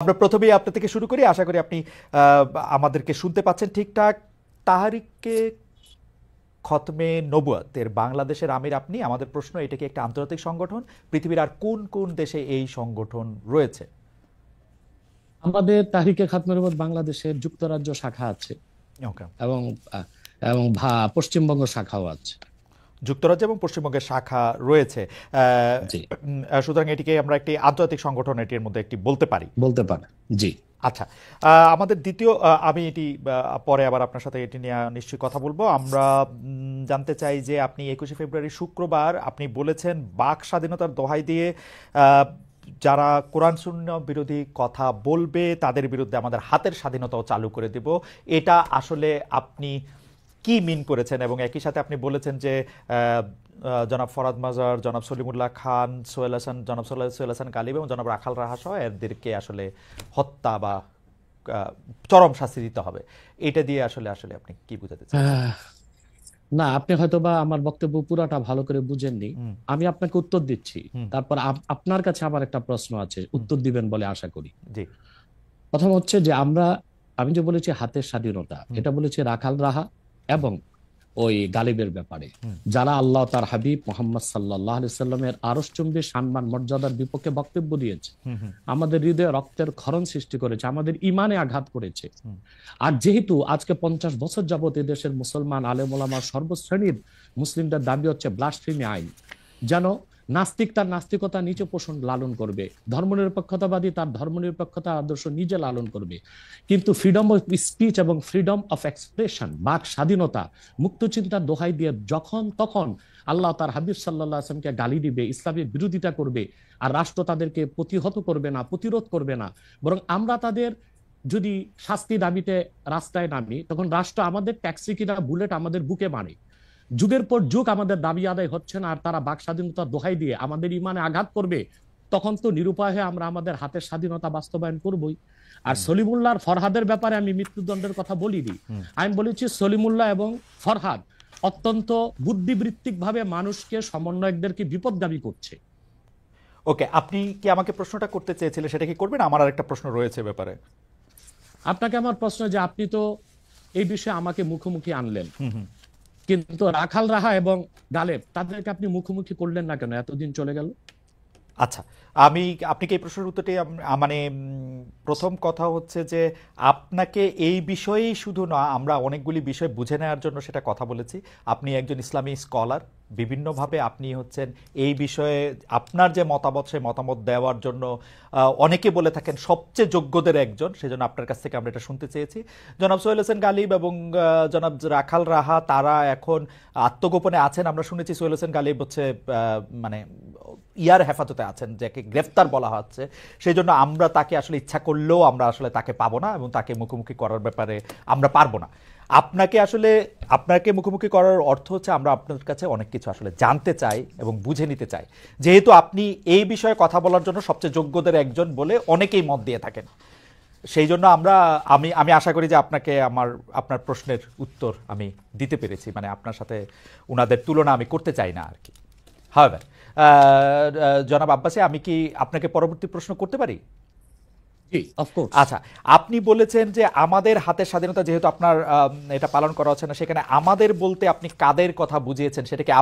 আমরা প্রথমেই আপনার থেকে শুরু করি। আশা করি আপনি আমাদেরকে শুনতে পাচ্ছেন ঠিকঠাক। তাহরিকে খতমে নবুয়তের বাংলাদেশের আমির আপনি। আমাদের প্রশ্ন, এটা কি একটা আন্তর্জাতিক সংগঠন? পৃথিবীর আর কোন কোন দেশে এই সংগঠন রয়েছে? আমাদের তাহরিকে খাতমে নবুয়ত বাংলাদেশের যুক্তরাজ্য শাখা আছে ওকে। এবং এবং পশ্চিমবঙ্গ শাখাও আছে। যুক্তরাজ্য এবং পশ্চিমবঙ্গের শাখা রয়েছে। জি, সুতরাং এটিকে আমরা একটি আন্তর্জাতিক সংগঠন এটির মধ্যে একটি বলতে পারি। বলতে পারে। জি, আচ্ছা, আমাদের দ্বিতীয়, আমি এটি পরে আবার আপনার সাথে এটি নিয়ে নিশ্চয়ই কথা বলবো। আমরা জানতে চাই যে আপনি 21শে ফেব্রুয়ারি শুক্রবার আপনি বলেছেন বাক স্বাধীনতার দোহাই দিয়ে যারা কোরআন সুন্নাহ বিরোধী কথা বলবে তাদের বিরুদ্ধে আমাদের হাতের স্বাধীনতাও চালু করে দেব। এটা আসলে আপনি কি মিন করেছেন? এবং একই সাথে আপনি বলেছেন যে জনাব ফরহাদ মাজার, জনাব সলিমুল্লাহ খান, সোহেল হাসান, জনাব সোহেল হাসান গালিব এবং জনাব রাখাল রাহা সহ এদেরকে আসলে হত্যা বা চরম শাস্তি দিতে হবে। এটা দিয়ে আসলে আসলে আপনি কি বোঝাতে চান? না, আপনি হয়তোবা আমার বক্তব্য পুরাটা ভালো করে বুঝেননি। আমি আপনাকে উত্তর দিচ্ছি, তারপর আপনার কাছে আমার একটা প্রশ্ন আছে, উত্তর দিবেন বলে আশা করি। জি। প্রথম হচ্ছে যে আমি যে বলেছি হাতের স্বাধীনতা, এটা বলেছি রাখাল রাহা এবং ওই গালিবের ব্যাপারে, যারা আল্লাহ তার হাবিব মোহাম্মদ সাল্লাল্লাহু আলাইহি সাল্লামের আরশচুম্বী সম্মান মর্যাদার বিপক্ষে বক্তব্য দিয়েছে, আমাদের হৃদয়ে রক্তের ক্ষরণ সৃষ্টি করেছে, আমাদের ইমানে আঘাত করেছে। আর যেহেতু আজকে 50 বছর যাবত দেশের মুসলমান আলেম ওলামা সর্বশ্রেণীর মুসলিমদের দাবি হচ্ছে ব্লাসফেমি আইন, যেন নাস্তিক তার নাস্তিকতা নিচে পোষণ লালন করবে, ধর্মনিরপেক্ষতাবাদী তার ধর্মনিরপেক্ষতা আদর্শ নিজে লালন করবে, কিন্তু ফ্রিডম অফ স্পিচ এবং ফ্রিডম অফ এক্সপ্রেশন, বাক স্বাধীনতা, মুক্ত চিন্তার দোহাই দিয়ে যখন তখন আল্লাহ তার হাবিব সাল্লাল্লাহু আলাইহি ওয়াসাল্লামকে গালি দিবে, ইসলামের বিরোধিতা করবে, আর রাষ্ট্র তাদেরকে প্রতিহত করবে না, প্রতিরোধ করবে না, বরং আমরা তাদের যদি শাস্তি দাবিতে রাস্তায় নামি, তখন রাষ্ট্র আমাদের ট্যাক্সি কিনা বুলেট আমাদের বুকে মারে। যুগের পর যুগ আমাদের দাবি আদায় হচ্ছে না, আর তারা বাক স্বাধীনতার দোহাই দিয়ে আমাদের ইমানে আঘাত করবে, তখন তো নিরুপায় হয়ে আমরা আমাদের হাতের স্বাধীনতা বাস্তবায়ন করবই। আর সলিমুল্লাহর ফরহাদের ব্যাপারে আমি মৃত্যুদণ্ডের কথা বলিনি, আমি বলেছি সলিমুল্লাহ এবং ফরহাদ অত্যন্ত বুদ্ধিবৃত্তিক ভাবে মানুষকে, সমন্বয়কদেরকে বিপদগামী করছে। ওকে, আপনি কি আমাকে প্রশ্নটা করতে চেয়েছিলেন, সেটা কি করবেন? আমার আর একটা প্রশ্ন রয়েছে ব্যাপারে। আপনাকে আমার প্রশ্ন যে আপনি তো এই বিষয়ে আমাকে মুখোমুখি আনলেন, কিন্তু রাখাল রাহা এবং গালেব তাদেরকে আপনি মুখোমুখি করলেন না কেন? এতদিন চলে গেল। আচ্ছা, আপনি কি এই প্রশ্নের উত্তরটি মানে প্রথম কথা হচ্ছে যে আপনাকে এই বিষয়েই শুধু না, আমরা অনেকগুলি বিষয় বুঝে নেওয়ার জন্য সেটা কথা বলেছি। আপনি একজন ইসলামী স্কলার, বিভিন্নভাবে আপনি হচ্ছেন এই বিষয়ে আপনার যে মতামত, সেই মতামত দেওয়ার জন্য অনেকে বলে থাকেন সবচেয়ে যোগ্যদের একজন। সেজন্য আপনার কাছ থেকে আমরা এটা শুনতে চেয়েছি। জনাব সোহেল হাসান গালিব এবং জনাব রাখাল রাহা তারা এখন আত্মগোপনে আছেন। আমরা শুনেছি সোহেল হাসান গালিব হচ্ছে মানে ইয়ার হেফাজতে আছেন, যাকে গ্রেফতার বলা হচ্ছে। সেই জন্য আমরা তাকে আসলে ইচ্ছা করলেও আমরা আসলে তাকে পাবো না এবং তাকে মুখোমুখি করার ব্যাপারে আমরা পারবো না। আপনাকে মুখোমুখি করার অর্থ হচ্ছে আমরা আপনার কাছে অনেক কিছু আসলে জানতে চাই এবং বুঝে নিতে চাই, যেহেতু আপনি এই বিষয়ে কথা বলার জন্য সবচেয়ে যোগ্যদের একজন বলে অনেকেই মত দিয়ে থাকেন। সেই জন্য আমি আশা করি যে আপনার প্রশ্নের উত্তর আমি দিতে পেরেছি। মানে আপনার সাথে ওনাদের তুলনা আমি করতে চাই না আর কি। হাওয়েভার, জনাব আব্বাসী, আমি কি আপনাকে পরবর্তী প্রশ্ন করতে পারি? আচ্ছা, আপনি বলেছেন যে আমাদের হাতের স্বাধীনতা যেহেতু আপনার এটা পালন করা হচ্ছে না, সেখানে আমাদের বলতে আপনি কাদের কথা বুঝিয়েছেন? সেটাকে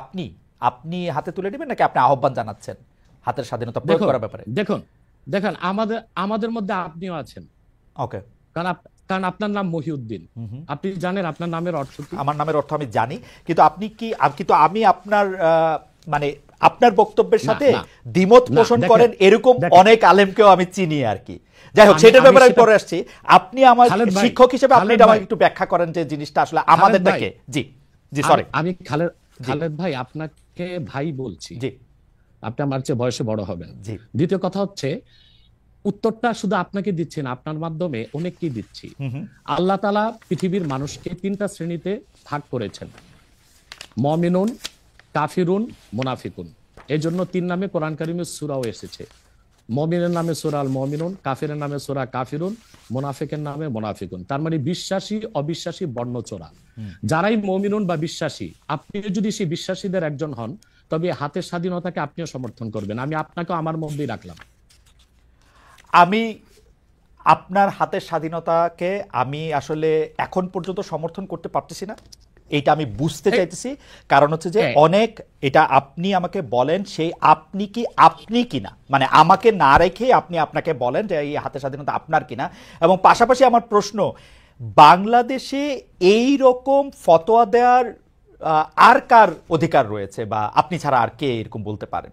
আপনি হাতে তুলে নেবেন নাকি আপনি আহ্বান জানাচ্ছেন হাতের স্বাধীনতা প্রয়োগ করার ব্যাপারে? দেখুন, আমাদের মধ্যে আপনিও আছেন। ওকে। কারণ আপনার নাম মহিউদ্দিন, আপনি জানেন আপনার নামের অর্থ কি? আমার নামের অর্থ আমি জানি, কিন্তু আমি আপনার মানে আপনার বক্তব্যের সাথে দ্বিমত পোষণ করেন এরকম অনেক আলেমকেও আমি চিনি আর কি। যাই হোক, সেটার ব্যাপারে আমি পরে আসছি। আপনি আমার শিক্ষক হিসেবে আপনি আমাকে একটু ব্যাখ্যা করেন যে জিনিসটা আসলে আমাদেরটাকে। জি জি, সরি। আমি খালেদ ভাই আপনাকে ভাই বলছি। জি, আপনি আমার চেয়ে বয়সে বড় হবেন। জি। দ্বিতীয় কথা হচ্ছে, উত্তরটা শুধু আপনাকে দিচ্ছি না, আপনার মাধ্যমে অনেককেই দিচ্ছি। আল্লাহ তাআলা পৃথিবীর মানুষকে 3টা শ্রেণীতে ভাগ করেছেন: মুমিনুন, কাফিরুন, মুনাফিকুন। এই জন্য 3 নামে কোরআন কারিমের সূরাও এসেছে। মুমিনের নামে সূরা আল মুমিনুন, কাফিরের নামে সূরা কাফিরুন, মুনাফিকের নামে মুনাফিকুন। তার মানে বিশ্বাসী অবিশ্বাসী বর্ণচোরা। যারাই মুমিনুন বা বিশ্বাসী, আপনি যদি সেই বিশ্বাসীদের একজন হন, তবে হাতের স্বাধীনতাকে আপনিও সমর্থন করবেন। আমি আপনাকেও আমার মধ্যেই রাখলাম। আমি আপনার হাতের স্বাধীনতাকে আমি আসলে এখন পর্যন্ত সমর্থন করতে পারতেছি না, এইটা আমি বুঝতে চাইতেছি। কারণ হচ্ছে যে অনেক, এটা আপনি আমাকে বলেন সেই আপনি কিনা, মানে আমাকে না রেখে আপনি আপনাকে বলেন যে এই হাতের স্বাধীনতা আপনার কিনা। এবং পাশাপাশি আমার প্রশ্ন, বাংলাদেশে এই রকম ফতোয়া দেওয়ার আর কার অধিকার রয়েছে, বা আপনি ছাড়া আর কে এরকম বলতে পারেন?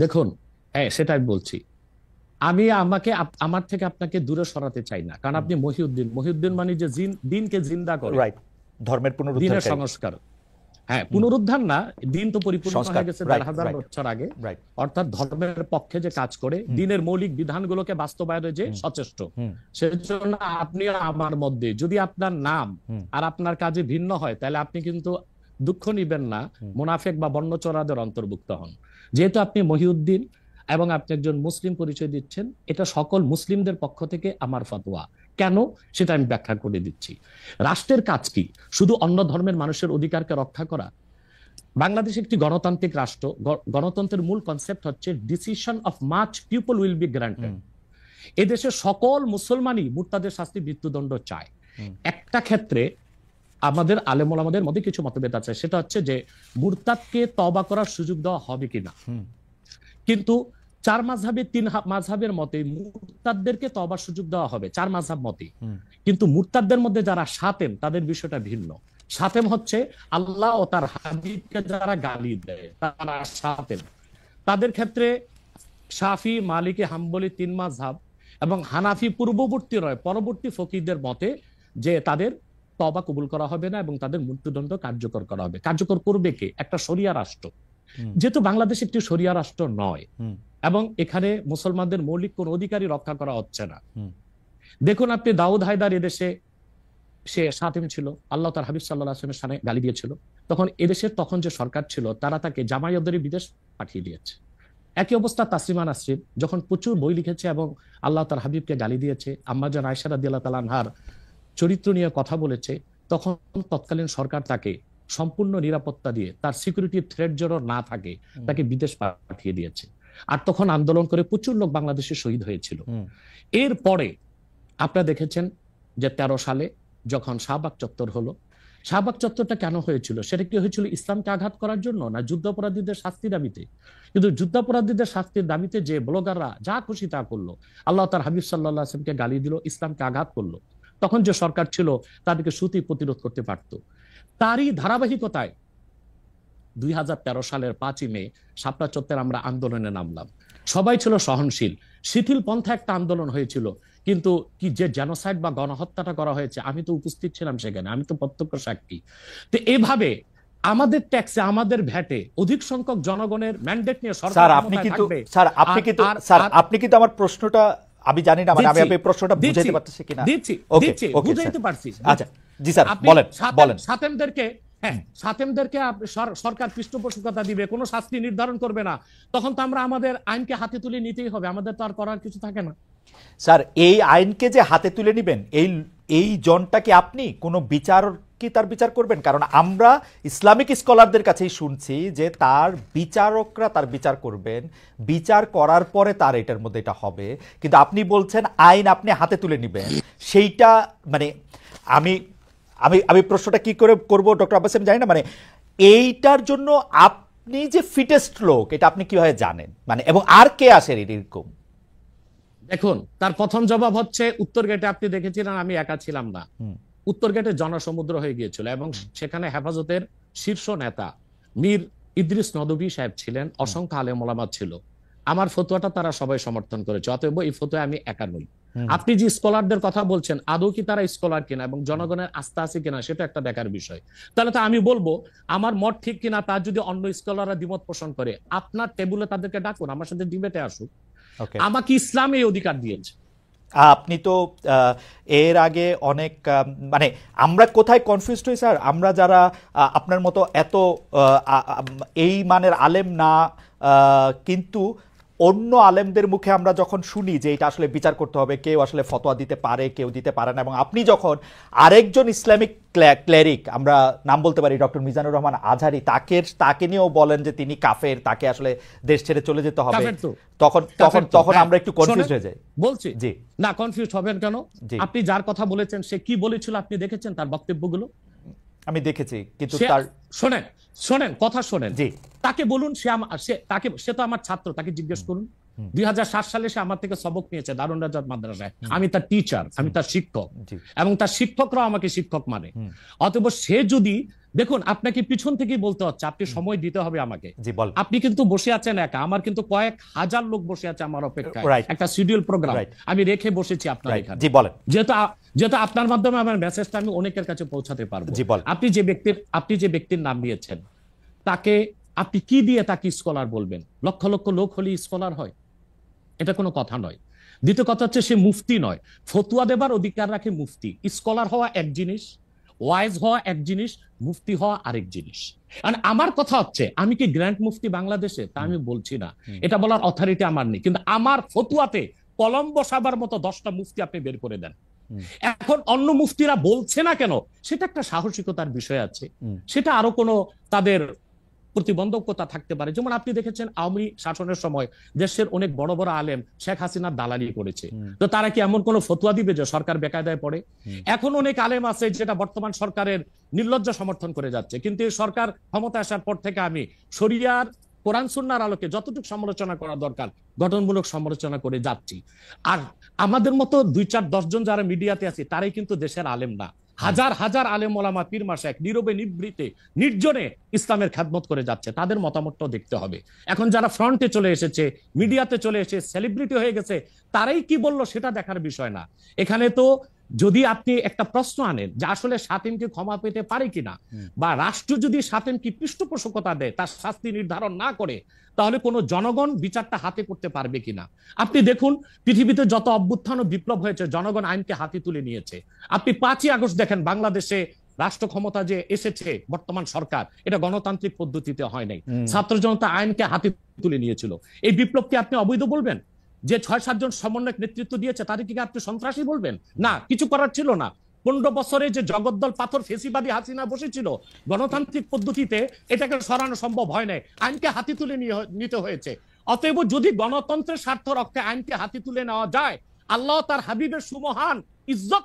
দেখুন, হ্যাঁ সেটাই বলছি। আমি আমার থেকে আপনাকে দূরে সরাতে চাই না, কারণ আপনি মহিউদ্দিন মানে যে দিনকে জিন্দা করে, রাইট, ধর্মের পুনরুদ্ধার, দিনের সংস্কার। হ্যাঁ, পুনরুদ্ধার না, দিন তো পরিপূর্ণ হয়ে গেছে ১,৫০০ বছর আগে। অর্থাৎ ধর্মের পক্ষে যে কাজ করে, দিনের মৌলিক বিধানগুলোকে বাস্তবায়নে যে সচেষ্ট, সেজন্য আপনি আমার মধ্যে যদি আপনার নাম আর আপনার কাজে ভিন্ন হয়, তাহলে আপনি কিন্তু দুঃখ নিবেন না, মুনাফেক বা বর্ণচোরাদের অন্তর্ভুক্ত হন। যেহেতু আপনি মহিউদ্দিন এবং আপনি একজন মুসলিম পরিচয় দিচ্ছেন, এটা সকল মুসলিমদের পক্ষ থেকে আমার ফতোয়া। কেন, সেটা আমি ব্যাখ্যা করে দিচ্ছি। রাষ্ট্রের কাজ কি? শুধু অন্য ধর্মের মানুষের অধিকারকে রক্ষা করা? বাংলাদেশ একটি গণতান্ত্রিক রাষ্ট্র। গণতন্ত্রের মূল কনসেপ্ট হচ্ছে decision of much people will be granted. এদেশে সকল মুসলমানই মুরতাদের শাস্তি, মৃত্যুদণ্ড চায়। একটা ক্ষেত্রে আমাদের আলেম ওলামাদের মধ্যে কিছু মতভেদ আছে, সেটা হচ্ছে যে মুরতাদকে তওবা করার সুযোগ দেওয়া হবে কিনা। কিন্তু ৪ মাযহাবে ৩ মাযহাবের মতে মুরতাদদেরকে তওবার সুযোগ দেওয়া হবে, ৪ মাযহাব মতে। কিন্তু মুরতাদদের মধ্যে যারা শাতেম, তাদের বিষয়টা ভিন্ন। শাতেম হচ্ছে আল্লাহ ও তার হাবিবকে যারা গালি দেয়, তারা শাতেম। তাদের ক্ষেত্রে শাফি, মালিকি, হাম্বলি ৩ মাযহাব এবং হানাফি পূর্ববর্তী রয় পরবর্তী ফকিহদের মতে যে তাদের তওবা কবুল করা হবে না এবং তাদের মৃত্যুদণ্ড কার্যকর করা হবে। কার্যকর করবে কে? একটা শরিয়া রাষ্ট্র। যেহেতু বাংলাদেশ একটি শরিয়া রাষ্ট্র নয় এবং এখানে মুসলমানদের মৌলিক কোন অধিকারই রক্ষা করা হচ্ছে না। দেখুন, আপনি দাউদ হায়দার এদেশে সে শাতেম ছিল, আল্লাহ তার হাবিব সাল্লাল্লাহু আলাইহি ওয়াসাল্লামের সামনে গালি দিয়েছিল। তখন এদেশের তখন যে সরকার ছিল, তারা তাকে জামায়াতদারি বিদেশ পাঠিয়ে দিয়েছে। একই অবস্থা তাসলিমা নাসরিন, যখন প্রচুর বই লিখেছে এবং আল্লাহ তার হাবিবকে গালি দিয়েছে, আম্মাজান আয়েশা রাদিয়াল্লাহু তাআলা আনহার চরিত্র নিয়ে কথা বলেছে, তখন তৎকালীন সরকার তাকে সম্পূর্ণ নিরাপত্তা দিয়ে, তার সিকিউরিটি থ্রেট যেন না থাকে, তাকে বিদেশ পাঠিয়ে দিয়েছে। আর তখন আন্দোলন করে প্রচুর লোক বাংলাদেশে শহীদ হয়েছিল। এরপরে আপনারা দেখেছেন যে ১৩ সালে যখন শাহবাগ চত্বর হলো, শাহবাগ চত্বরটা কেন হয়েছিল? সেটা কি হয়েছিল ইসলামকে আঘাত করার জন্য, না যুদ্ধাপরাধীদের শাস্তি দাবিতে? কিন্তু যুদ্ধাপরাধীদের শাস্তির দাবিতে যে ব্লগাররা যা খুশি তা করলো, আল্লাহ তার হাবিব সাল্লাল্লাহু আলাইহি ওয়াসাল্লামকে গালি দিল, ইসলামকে আঘাত করলো, তখন যে সরকার ছিল তাদেরকে শ্রুতি প্রতিরোধ করতে পারত। তারই ধারাবাহিকতায় ২০১৩ সালের ৫ই মে শাপলা চত্বরে আমরা আন্দোলনে নামলাম। সবাই ছিল সহনশীল, শিথিল পন্থা একটা আন্দোলন হয়েছিল। কিন্তু কি যে জেনোসাইড বা গণহত্যাটা করা হয়েছে, আমি তো উপস্থিত ছিলাম সেখানে, আমি তো প্রত্যক্ষ সাক্ষী। তো এভাবে আমাদের ট্যাক্সে, আমাদের ভ্যাটে অধিক সংখ্যক জনগণের ম্যান্ডেট নিয়ে সরকার থাকবে। আপনি কিন্তু আমার প্রশ্নটা, আমি জানি না, মানে আমি আপনার প্রশ্নটা বুঝাইতে পারতেছি কিনা। দিচ্ছি, বুঝাইতে পারছি। আচ্ছা, জি স্যার, বলেন। শাতেমদেরকে সরকার পৃষ্ঠপোষকতা দিবে, কোনো শাস্তি নির্ধারণ করবে না, তখন তো আমরা আমাদের আইনকে হাতে তুলে নিতেই হবে, আমাদের তো আর করার কিছু থাকে না। স্যার, এই আইনকে যে হাতে তুলে নিবেন, এই জনটা কি আপনি কোনো বিচার কি তার বিচার করবেন? কারণ আমরা ইসলামিক স্কলারদের কাছেই শুনছি যে তার বিচারকরা তার বিচার করবেন, বিচার করার পরে তার এটার মধ্যে এটা হবে। কিন্তু আপনি বলছেন আইন আপনি হাতে তুলে নিবেন, সেইটা মানে আমি আমি আমি প্রশ্নটা কি করে করব ডক্টর আব্বাস, আমি জানি না, মানে এইটার জন্য আপনি যে ফিটেস্ট লোক, এটা আপনি কিভাবে জানেন, মানে এবং আর কে আসে এরকম? দেখুন, তার প্রথম জবাব হচ্ছে উত্তর গেটে আপনি দেখেছিলেন আমি একা ছিলাম না। উত্তর গেটে জনসমুদ্র হয়ে গিয়েছিল এবং সেখানে হেফাজতের শীর্ষ নেতা মীর ইদ্রিস নদভী সাহেব ছিলেন, অসংখ্য আলেম ওলামা ছিল। আমার ফতোয়াটা তারা সবাই সমর্থন করেছে, অতএব এই ফতোয়া আমি একা নই। আপনি যে স্কলারদের কথা বলছেন, আদৌ কি তারা স্কলার কিনা এবং জনগণের আস্থা আছে কিনা, সেটা একটা দেখার বিষয়। তাহলে তো আমি বলবো আমার মত ঠিক কিনা, তার যদি অন্য স্কলাররা দ্বিমত পোষণ করে, আপনার টেবিলে তাদেরকে ডাকুন, আমার সাথে ডিবেটে আসুক। আমাকে ইসলাম এই অধিকার দিয়েছে। আপনি তো এর আগে অনেক, মানে আমরা কোথায় কনফিউজড হই স্যার, আমরা যারা আপনার মতো এত এই মানের আলেম না, কিন্তু অন্য আলেমদের মুখে আমরা যখন শুনি যে এটা আসলে বিচার করতে হবে, কেউ আসলে ফতোয়া দিতে পারে, কেউ দিতে পারে না, এবং আপনি যখন আরেকজন ইসলামিক ক্লেরিক, আমরা নাম বলতে পারি ডক্টর মিজানুর রহমান আজহারি, তাকে নিয়েও বলেন যে তিনি কাফের, তাকে আসলে দেশ ছেড়ে চলে যেতে হবে, তখন আমরা একটু কনফিউজ হয়ে যাই। বলছি জি না, কনফিউজ হবেন কেন? আপনি যার কথা বলেছেন সে কি বলেছিল আপনি দেখেছেন তার বক্তব্যগুলো? আমি দেখেছি, কিন্তু তার শোনেন কথা শোনেন। জি, তাকে বলুন, সে তো আমার ছাত্র, তাকে জিজ্ঞেস করুন। 2007 সালে সে আমার থেকে সবক নিয়েছে দারুন রাজাত মাদ্রাসায়। আমি তার টিচার, আমি তার শিক্ষক, এবং তার শিক্ষকরাও আমাকে শিক্ষক মানে। অতএব সে যদি, দেখুন আপনাকে পিছন থেকেই বলতে হচ্ছে, আপনি সময় দিতে হবে আমাকে। আপনি কিন্তু বসে আছেন একা, আমার কিন্তু কয়েক হাজার লোক বসে আছে আমার অপেক্ষায়, একটা শিডিউল প্রোগ্রাম আমি রেখে বসেছি আপনার এখানে। যেহেতু আপনার মাধ্যমে আমার মেসেজটা আমি অনেকের কাছে পৌঁছাতে পারবো। আপনি যে ব্যক্তির নাম নিয়েছেন, তাকে আপনি কি দিয়ে তাকে স্কলার বলবেন? লক্ষ লক্ষ লোক হলে স্কলার হয়? এটা কোনো কথা নয়। দ্বিতীয় কথা হচ্ছে সে মুফতি নয়, ফতুয়া দেবার অধিকার রাখে মুফতি। স্কলার হওয়া এক জিনিস, ওয়াইজ হওয়া এক জিনিস, মুফতি হওয়া আরেক জিনিস। আমার কথা হচ্ছে, আমি কি গ্র্যান্ড মুফতি বাংলাদেশে তা আমি বলছি না, এটা বলার অথরিটি আমার নেই, কিন্তু আমার ফতুয়াতে কলম বসাবার মতো 10টা মুফতি আপনি বের করে দেন। এখন অন্য মুফতিরা বলছে না কেন, সেটা একটা সাহসিকতার বিষয় আছে, সেটা আরো কোনো তাদের প্রতিবন্ধকতা থাকতে পারে। যেমন আপনি দেখেছেন আওয়ামী শাসনের সময় দেশের অনেক বড় বড় আলেম শেখ হাসিনার দালালি করেছে, তো তারা কি এমন কোন ফতোয়া দিবে যে সরকার বেকায়দায় পড়ে? এখন অনেক আলেম আছে যেটা বর্তমান সরকারের নির্লজ্জ সমর্থন করে যাচ্ছে, কিন্তু এই সরকার ক্ষমতা আসার পর থেকে আমি শরিয়ার কোরআন সুন্নাহর আলোকে যতটুকু সমালোচনা করা দরকার গঠনমূলক সমালোচনা করে যাচ্ছি। আর আমাদের মতো 2-4-10 জন যারা মিডিয়াতে আছে তারাই কিন্তু দেশের আলেম না, হাজার হাজার আলেম ওলামা পীর মাশায়েখ নীরবে নিভৃতে নির্জনে ইসলামের খেদমত করে যাচ্ছে, তাদের মতামতটাও দেখতে হবে। এখন যারা ফ্রন্টে চলে এসেছে, মিডিয়াতে চলে এসে সেলিব্রিটি হয়ে গেছে, তারাই কি বললো সেটা দেখার বিষয় না। এখানে তো যদি আপনি একটা প্রশ্ন আনেন যে আসলে শাতিমকে ক্ষমা পেতে পারে কিনা, বা রাষ্ট্র যদি শাতিমকে পৃষ্ঠপোষকতা দেয়, তার শাস্তি নির্ধারণ না করে, তাহলে কোনো জনগণ বিচারটা হাতে করতে পারবে কিনা? আপনি দেখুন পৃথিবীতে যত অভ্যুত্থান ও বিপ্লব হয়েছে, জনগণ আইনকে হাতে তুলে নিয়েছে। আপনি 5ই আগস্ট দেখেন, বাংলাদেশে রাষ্ট্র ক্ষমতা যে এসেছে বর্তমান সরকার, এটা গণতান্ত্রিক পদ্ধতিতে হয় নাই, ছাত্র জনতা আইনকে হাতে তুলে নিয়েছিল। এই বিপ্লবকে আপনি অবৈধ বলবেন? যে 6-7 জন সমন্বয়ক নেতৃত্ব দিয়েছে তাদেরকে আপনি সন্ত্রাসী বলবেন? না, কিছু করার ছিল না। 15 বছরে যে জগদ্দল পাথর ফেসিবাদী হাসিনা বসেছিল, গণতান্ত্রিক পদ্ধতিতে এটাকে সরানো সম্ভব হয় নাই, আইনকে হাতে তুলে নিতে হয়েছে। অতএব যদি গণতন্ত্রের স্বার্থ রক্ষে আইনকে হাতে তুলে নেওয়া যায়, আল্লাহ তার হাবিবের সুমহান ইজ্জত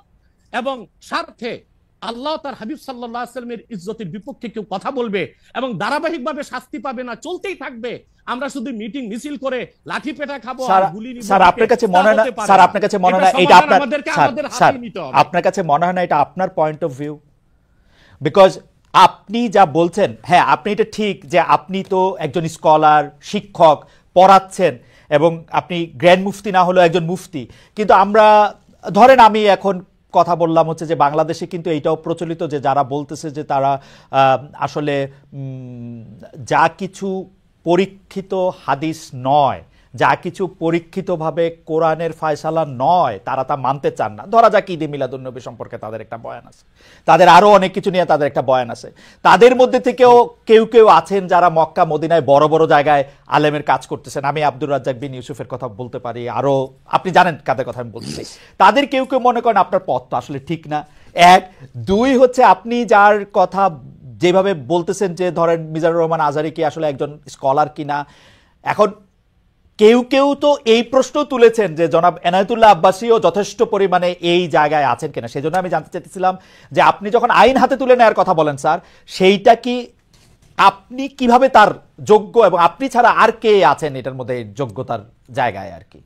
এবং স্বার্থে আল্লাহ তার হাবিব সাল্লাল্লাহু আলাইহি ওয়াসাল্লামের ইজ্জতের বিপক্ষে কেউ কথা বলবে এবং ধারাবাহিকভাবে শাস্তি পাবে না, চলতেই থাকবে। আমরা শুধু মিটিং মিছিল করে লাঠি পেটা খাবো আর গুলি নিব। স্যার আপনার কাছে মনে হয় না, স্যার আপনার কাছে মনে হয় না এটা আপনার, স্যার আপনার কাছে মনে হয় না এটা আপনার পয়েন্ট অফ ভিউ? বিকজ আপনি যা বলছেন, হ্যাঁ আপনি এটা ঠিক যে আপনি তো একজন স্কলার, শিক্ষক, পড়াচ্ছেন, এবং আপনি গ্র্যান্ড মুফতি না হলেও একজন মুফতি, কিন্তু আমরা ধরেন আমি এখন কথা বললাম হচ্ছে যে বাংলাদেশে কিন্তু এইটাও প্রচলিত যে যারা বলতেছে যে তারা আসলে যা কিছু পরীক্ষিত হাদিস নয়, যা কিছু পরীক্ষিতভাবে কোরআনের ফয়সালা নয়, তারা তা মানতে চান না। ধরা যাক ঈদে মিলাদুন্নবী সম্পর্কে তাদের একটা বয়ান আছে, তাদের আরও অনেক কিছু নিয়ে তাদের একটা বয়ান আছে। তাদের মধ্যে থেকেও কেউ কেউ আছেন যারা মক্কা মদিনায় বড় বড় জায়গায় আলেমের কাজ করতেছেন। আমি আব্দুর রাজ্জাক বিন ইউসুফের কথা বলতে পারি, আরও আপনি জানেন কাদের কথা আমি বলছি। তাদের কেউ কেউ মনে করেন আপনার পথ তো আসলে ঠিক না। 1, 2 হচ্ছে আপনি যার কথা যেভাবে বলতেছেন যে ধরেন মিজানুর রহমান আজহারি কি আসলে একজন স্কলার কিনা। এখন কেউ কেউ তো এই প্রশ্ন তুলেছেন যে জনাব এনায়েতুল্লাহ আব্বাসীও যথেষ্ট পরিমাণে এই জায়গায় আছেন কিনা। সেই জন্য আমি জানতে চাইতেছিলাম যে আপনি যখন আইন হাতে তুলে নেওয়ার কথা বলেন স্যার, সেইটা কি আপনি কিভাবে তার যোগ্য, এবং আপনি ছাড়া আর কে আছেন এটার মধ্যে যোগ্যতার জায়গায় আর কি?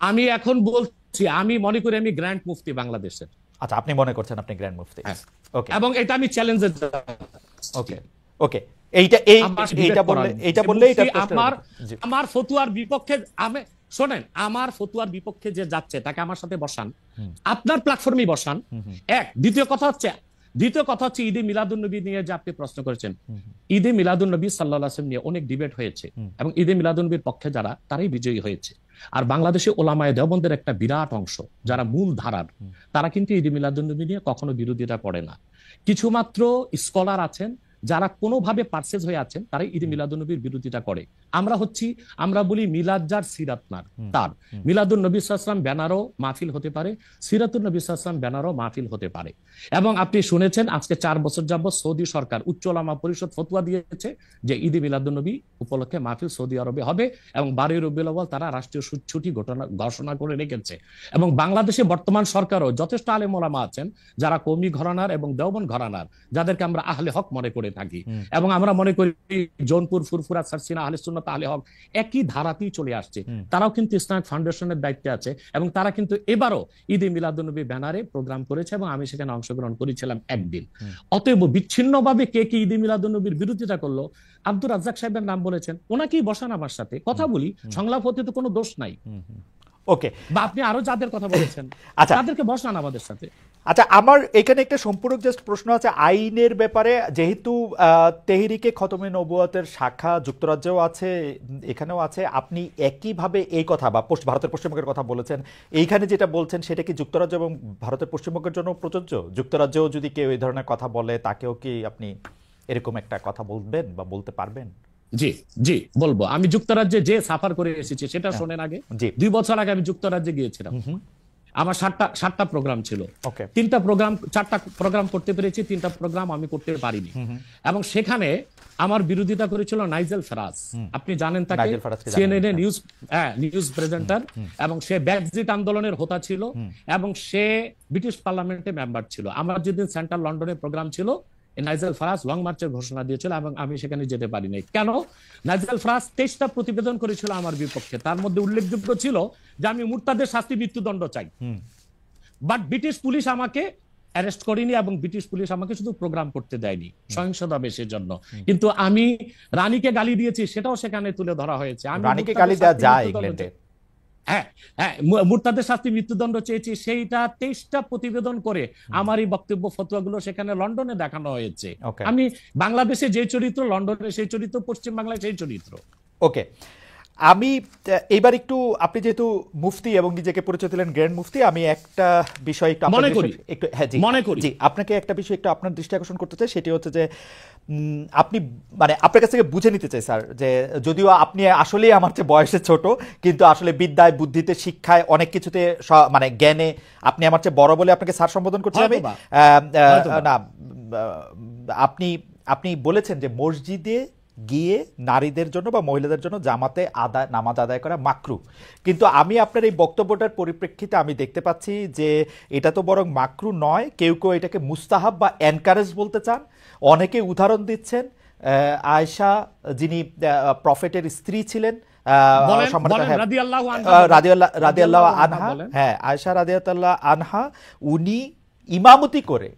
আমি এখন বলছি, আমি মনে করি আমি গ্র্যান্ড মুফতি বাংলাদেশের। আচ্ছা, আপনি মনে করছেন আপনি গ্র্যান্ড মুফতি? ওকে, এবং এটা আমি চ্যালেঞ্জে। ওকে ওকে, আমার ফতুয়ার বিপক্ষে, শোনেন, আমার ফতুয়ার বিপক্ষে যে যাচ্ছে তাকে আমার সাথে বসান, আপনার প্ল্যাটফর্মে বসান। দ্বিতীয় কথা হচ্ছে ঈদে মিলাদুন্নবী নিয়ে যে আপনি প্রশ্ন করেছেন, ঈদে মিলাদুন্নবী সাল্লাল্লাহু আলাইহি ওয়াসাল্লাম নিয়ে অনেক ডিবেট হয়েছে, এবং ঈদে মিলাদুন্নবীর পক্ষে যারা, তারাই বিজয়ী হয়েছে। আর বাংলাদেশে ওলামায়ে দেওবন্দের একটা বিরাট অংশ যারা মূল ধারার, তারা কিন্তু ঈদে মিলাদুন্নবী নিয়ে কখনো বিরোধিতা করে না। কিছু মাত্র স্কলার আছেন যারা কোনোভাবে পারসেজ হয়ে আছেন, তারাই ঈদে মিলাদুন্নবীর বিরোধিতা করে। আমরা হচ্ছি, আমরা বলি মিলাদ যার সিরাত নার তার, মিলাদুন নবী সাল্লাল্লাহু আলাইহি ওয়াসাল্লাম ব্যানারও মাহফিল হতে পারে, সিরাতুন নবী সাল্লাল্লাহু আলাইহি ওয়াসাল্লাম ব্যানারও মাহফিল হতে পারে। এবং আপনি শুনেছেন আজকে 4 বছর যাবত সৌদি সরকার উচ্চ ওলামা পরিষদ ফতোয়া দিয়েছে যে ঈদে মিলাদুন নবী উপলক্ষে মাহফিল সৌদি আরবে হবে, এবং 12 রবিউল আউয়াল তারা রাষ্ট্রীয় ছুটি ঘোষণা করে রেখেছে। এবং বাংলাদেশে বর্তমান সরকারও যথেষ্ট আলেম ওলামা আছেন যারা কওমি ঘরানার এবং দেওবন্দ ঘরানার, যাদেরকে আমরা আহলে হক মনে করে থাকি, এবং আমরা মনে করি জৌনপুর, ফুরফুরা, সারসিনা, আহলে সুন্নাত, আহলে হক একই ধারাতেই চলে আসছে। তারাও কিন্তু ইসলামিক ফাউন্ডেশনের দায়িত্বে আছে, এবং তারা কিন্তু এবারও ঈদে মিলাদুন্নবী ব্যানারে প্রোগ্রাম করেছে, এবং আমি সেখানে অংশগ্রহণ করেছিলাম একদিন। অতএব বিচ্ছিন্নভাবে কে কি ঈদে মিলাদুন্নবীর বিরোধিতা করলো, আব্দুর রাজ্জাক সাহেবের নাম বলেছেন, ওনাকেই বসান আমার সাথে কথা বলি, সংলাপ হতে তো কোনো দোষ নাই। ওকে, বা আপনি আরো যাদের কথা বলেছেন আচ্ছা তাদেরকে বসান আমাদের সাথে। আচ্ছা, আমার এখানে একটা সম্পূরক জাস্ট প্রশ্ন আছে আইনের ব্যাপারে। যেহেতু তেহরিকে খতমে নবুয়তের শাখা যুক্তরাজ্যেও আছে, এখানেও আছে, আপনি একইভাবে এই কথা বা ভারতের পশ্চিমবঙ্গের কথা বলেছেন, এইখানে যেটা বলছেন সেটা কি যুক্তরাজ্য এবং ভারতের পশ্চিমবঙ্গের জন্য প্রযোজ্য? যুক্তরাজ্যেও যদি কেউ এই ধরনের কথা বলে তাকেও কি আপনি এরকম একটা কথা বলবেন বা বলতে পারবেন? জি জি বলবো। আমি যুক্তরাজ্যে যে সাফার করে এসেছি সেটা শোনেন আগে। 2 বছর আগে আমি যুক্তরাজ্যে গিয়েছিলাম। আমার 7টা প্রোগ্রাম ছিল। 4টা প্রোগ্রাম করতে পেরেছি, 3টা প্রোগ্রাম আমি করতে পারিনি। এবং সেখানে আমার বিরোধিতা করেছিল নাইজেল ফারাজ। আপনি জানেন তাকে, সিএনএন এ নিউজ প্রেজেন্টার, এবং সে ব্রেক্সিট আন্দোলনের হোতা ছিল, এবং সে ব্রিটিশ পার্লামেন্টে মেম্বার ছিল। আমার যেদিন সেন্ট্রাল লন্ডনে প্রোগ্রাম ছিল, নাইজেল ফারাজ লং মার্চের ঘোষণা দিয়েছিল, এবং আমি সেখানে যেতে পারিনি। কেন? নাইজেল ফারাজ 23টা প্রতিবেদন করেছিল আমার বিপক্ষে, তার মধ্যে উল্লেখযোগ্য ছিল যে আমি মুরতাদের শাস্তি মৃত্যুদণ্ড চাই। বাট ব্রিটিশ পুলিশ আমাকে অ্যারেস্ট করেনি, এবং ব্রিটিশ পুলিশ আমাকে শুধু প্রোগ্রাম করতে দেয়নি সহিংসতা বেশের জন্য। কিন্তু আমি রানীকে গালি দিয়েছি, সেটাও সেখানে তুলে ধরা হয়েছে। আমি রানীকে গালি দেওয়া যায় ইংল্যান্ডে? হ্যাঁ, মুরতাদের শাস্তি মৃত্যুদণ্ড চেয়েছি, সেইটা 23টা প্রতিবেদন করে আমার এই বক্তব্য ফতোয়াগুলো সেখানে লন্ডনে দেখানো হয়েছে। আমি বাংলাদেশে যে চরিত্র, লন্ডনে সেই চরিত্র, পশ্চিম বাংলায় সেই চরিত্র। ওকে, আমি এবার একটু, আপনি যেহেতু মুফতি এবং নিজেকে পরিচয় দিলেন গ্র্যান্ড মুফতি, আমি একটা বিষয় একটু মনে করি আপনাকে একটা বিষয় একটু আপনার দৃষ্টি আকর্ষণ করতে চাই। সেটি হচ্ছে যে আপনি মানে আপনার কাছ থেকে বুঝে নিতে চাই স্যার, যে যদিও আপনি আসলেই আমার চেয়ে বয়সে ছোট, কিন্তু আসলে বিদ্যায়, বুদ্ধিতে, শিক্ষায়, অনেক কিছুতে, মানে জ্ঞানে আপনি আমার চেয়ে বড় বলে আপনাকে স্যার সম্বোধন করছি আমি। না, আপনি বলেছেন যে মসজিদে গিয়ে নারীদের জন্য বা মহিলাদের জন্য জামাতে নামাজ আদায় করা মাকরু, কিন্তু আমি আপনার এই বক্তব্যটার পরিপ্রেক্ষিতে আমি দেখতে পাচ্ছি যে এটা তো বরং মাকরু নয়, কেউ কেউ এটাকে মুস্তাহাব বা এনকারেজ বলতে চান। অনেকে উদাহরণ দিচ্ছেন আয়েশা, যিনি প্রফেটের স্ত্রী ছিলেন, রাদিয়াল্লাহু আনহা, হ্যাঁ আয়েশা রাদিয়াল্লাহু আনহা, উনি ইমামতি করে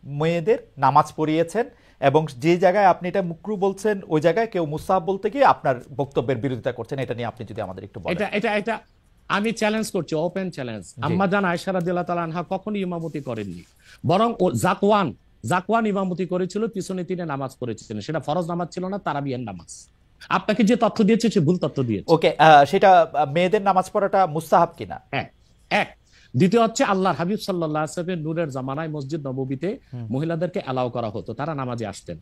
মেয়েদের নামাজ পড়িয়েছেন, এবং যে জায়গায় আপনি এটা মুকরু বলছেন ওই জায়গায় কেউ মুস্তাহাব বলতে গিয়ে আপনার বক্তব্যের বিরোধিতা করছেন। এটা নিয়ে আপনি যদি আমাদের একটু বলেন। এটা আমি চ্যালেঞ্জ করছি, ওপেন চ্যালেঞ্জ। আম্মা জান আয়েশা রাদিয়াল্লাহু তাআলা আনহা কখনো ইমামতি করেননি, বরং জাকওয়ান ইমামতি করেছিল, পিছনে তিনি নামাজ পড়েছিলেন। সেটা ফরজ নামাজ ছিল না, তারাবিয়ার নামাজ। আপনাকে যে তথ্য দিয়েছে সে ভুল তথ্য দিয়েছে। ওকে, সেটা মেয়েদের নামাজ পড়াটা মুস্তাহাব কিনা? এক। দ্বিতীয় হচ্ছে আল্লাহর হাবিব সাল্লাল্লাহু আলাইহি ওয়াসাল্লামের নূরের জামানায় মসজিদ নববীতে মহিলাদেরকে অ্যালাউ করা হতো, তারা নামাজে আসতেন।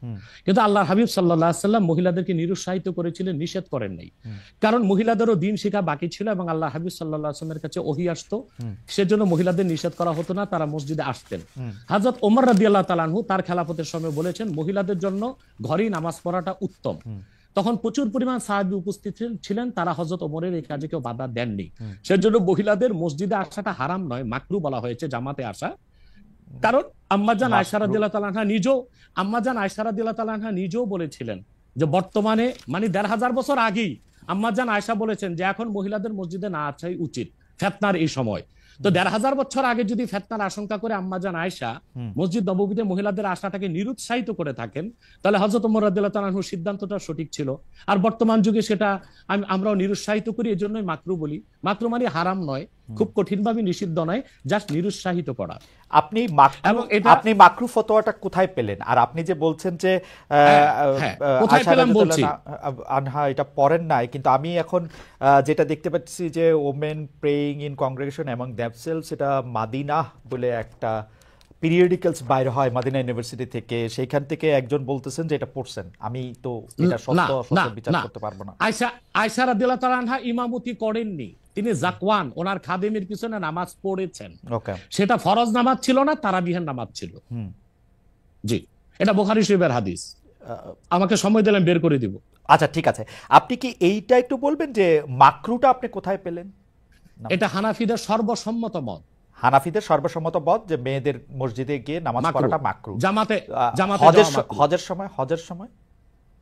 কিন্তু আল্লাহর হাবিব সাল্লাল্লাহু আলাইহি ওয়াসাল্লাম মহিলাদেরকে নিরুৎসাহিত করেছিলেন, নিষেধ করেন নাই। কারণ মহিলাদেরও দিন শেখা বাকি ছিল, এবং আল্লাহ হাবিব সাল্লাল্লাহু আলাইহি ওয়াসাল্লামের কাছে ওহী আসতো, সেজন্য মহিলাদের নিষেধ করা হতো না, তারা মসজিদে আসতেন। হযরত ওমর রাদিয়াল্লাহু তাআলা আনহু তার খেলাফতের সময় বলেছেন মহিলাদের জন্য ঘরেই নামাজ পড়াটা উত্তম। তখন প্রচুর পরিমাণ সাহাবী উপস্থিত ছিলেন, তারা হযরত ওমরের এই কাজে কেউ বাধা দেননি। সেজন্য মহিলাদের মসজিদে আসাটা হারাম নয়, মাকরু বলা হয়েছে জামাতে আসা। কারণ আম্মাজান আয়েশা রাদিয়াল্লাহু তাআলা আনহা নিজেও বলেছিলেন যে বর্তমানে মানে 1500 বছর আগেই আম্মাজান আয়েশা বলেছেন যে এখন মহিলাদের মসজিদে না আসাই উচিত ফিতনার এই সময়। তো 1500 বছর আগে যদি ফিতনার আশঙ্কা করে আম্মাজান আয়েশা মসজিদ নববীতে মহিলাদের আসাটাকে নিরুৎসাহিত করে থাকেন, তাহলে হযরত ওমর রাদিয়াল্লাহু তাআলা আনহুর সিদ্ধান্তটা সঠিক ছিল। আর বর্তমান যুগে সেটা আমরাও নিরুৎসাহিত করি, এজন্যই মাকরু বলি। মাকরু মানে হারাম নয়, খুব কঠিনভাবে নিষিদ্ধ নয়, জাস্ট নিরুৎসাহিত করা। আপনি মাকরু ফতোয়াটা কোথায় পেলেন? আর আপনি যে বলছেন যে আয়েশা রাদিয়াল্লাহু আনহা এটা পড়েন নাই, কিন্তু আমি এখন যেটা দেখতে পাচ্ছি যে women praying in congregation among themselves, এটা মাদিনা বলে একটা পিরিয়ডিক্যালস বাইর হয় মদিনা ইউনিভার্সিটি থেকে, সেইখান থেকে একজন বলতেছেন যে এটা পড়ছেন। আমি তো এটা সত্য অসত্য বিচার করতে পারবো না। আয়সা আয়সা রাদিয়াল্লাহু তাআলা আনহা ইমামতি করেননি, তিনি জাকওয়ান ওনার খাদেমের পিছনে নামাজ পড়েছেন। ওকে, সেটা ফরজ নামাজ ছিল না, তারাবিহের নামাজ ছিল। জি, এটা বুখারী শরীফের হাদিস। আমাকে সময় দিলেন, বের করে দিব। আচ্ছা ঠিক আছে, আপনি কি এইটা একটু বলবেন যে মাকরুটা আপনি কোথায় পেলেন? এটা হানাফিদের সর্বসম্মত মত। হানাফিদের সর্বসম্মত মত যে মেয়েদের মসজিদে গিয়ে নামাজ পড়াটা মাকরু। জামাতে হজের সময়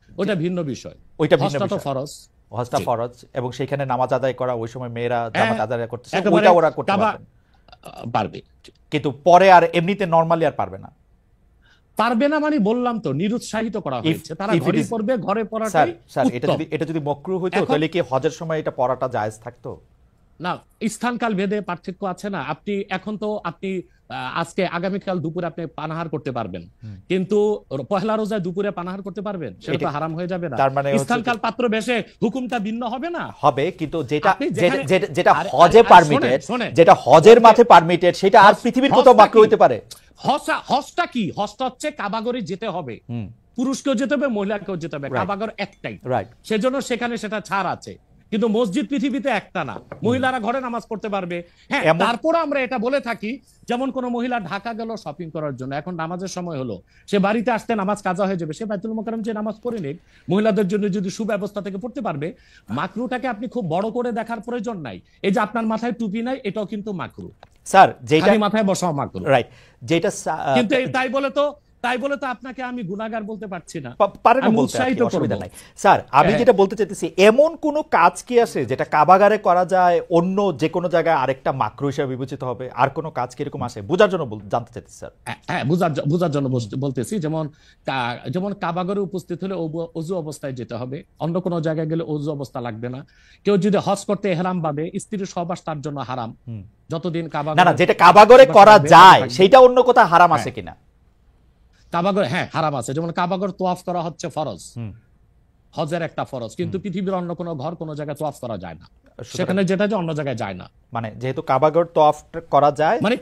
ওটা ভিন্ন বিষয়, ওইটা ভিন্ন হজটা তো বিষয়। ফরজ, হজটা ফরজ, এবং সেখানে নামাজ আদায় করা, ওই সময় মেয়েরা জামাত আদায় করতেছে, একেবারে ওইটা ওরা করতে পারবে। কিন্তু পরে আর এমনিতে নরমালি আর পারবে না। পারবে না মানে বললাম তো, নিরুৎসাহিত করা হয়েছে। তারা ঘরে পড়বে, ঘরে পড়াটাই স্যার, উত্তম। এটা যদি মাকরু হইতো তাহলে কি হজের সময় এটা পড়াটা জায়েজ থাকতো? না, স্থানকাল ভেদে পার্থক্য আছে না। আপনি এখন তো আপনি আজকে আগামীকাল দুপুরে আপনি পানাহার করতে পারবেন, কিন্তু পহেলা রোজায় দুপুরে পানাহার করতে পারবেন? সেটা তো হারাম হয়ে যাবে না। তার মানে স্থানকাল পাত্র বেশে হুকুমটা ভিন্ন হবে না? হবে, কিন্তু যেটা হজে পারমিটেড, যেটা হজের মাঠে পারমিটেড, সেটা আর পৃথিবীর কোথাও মাকরু হইতে পারে? হজটা কি? হজটা হচ্ছে কাবাগরে যেতে হবে, পুরুষকেও যেতে হবে, মহিলাকেও যেতে হবে। কাবাগর একটাই, সেজন্য সেখানে সেটা ছাড় আছে। কিন্তু মসজিদ পৃথিবীতে একটা না, মহিলারা ঘরে নামাজ পড়তে পারবে। হ্যাঁ, তারপর আমরা এটা বলে থাকি, যেমন কোন মহিলা ঢাকা গেল শপিং করার জন্য, এখন নামাজের সময় হলো, সে বাড়িতে আসতে নামাজ কাজা হয়ে যাবে, সে বাইতুল মোকাররম যে নামাজ পড়ে নিক, মহিলাদের জন্য যদি সুব্যবস্থা থেকে পড়তে পারবে। মাকরুটাকে আপনি খুব বড় করে দেখার প্রয়োজন নাই। এই যে আপনার মাথায় টুপি নাই, এটাও কিন্তু মাকরু। স্যার, যেটা মাথায় বসাও মাকরু, রাইট। যেটা কিন্তু তাই বলে তো আপনাকে আমি গুনাহগার বলতে পারছি না, পারেন না বলতে, অসুবিধা নাই। স্যার, আমি যেটা বলতে চাইতেছি, এমন কোন কাজ কি আছে যেটা কাবাগারে করা যায়, অন্য যে কোনো জায়গায় আরেকটা মাকরু হিসেবে বিবেচিত হবে? আর কোন কাজ কি এরকম আছে? বোঝার জন্য জানতে চাইতেছি স্যার। হ্যাঁ, বোঝার জন্য বলতেছি। যেমন কাবাগরে উপস্থিত হলে ওযু অবস্থায় যেতে হবে, অন্য কোন জায়গায় গেলে ওযু অবস্থা লাগবে না। কেউ যদি হজ করতে ইহরাম বাঁধে, স্ত্রীর সহবাস তার জন্য হারাম যতদিন কাবাগরে না, যেটা কাবাগরে করা যায় সেটা অন্য কোথাও হারাম আছে কিনা? কাবাগর, হ্যাঁ, হারাম আছে। যেমন কাবাগর তোয়াফ করা হচ্ছে ফরজ, হজের একটা ফরজ, কিন্তু পৃথিবীর অন্য কোনো ঘর কোনো জায়গায় তোয়াফ করা যায় না, সেখানে যেটা যে অন্য জায়গায় যায় না। মানে যেহেতু কাবাগর তোয়াফ করা যায়, মানে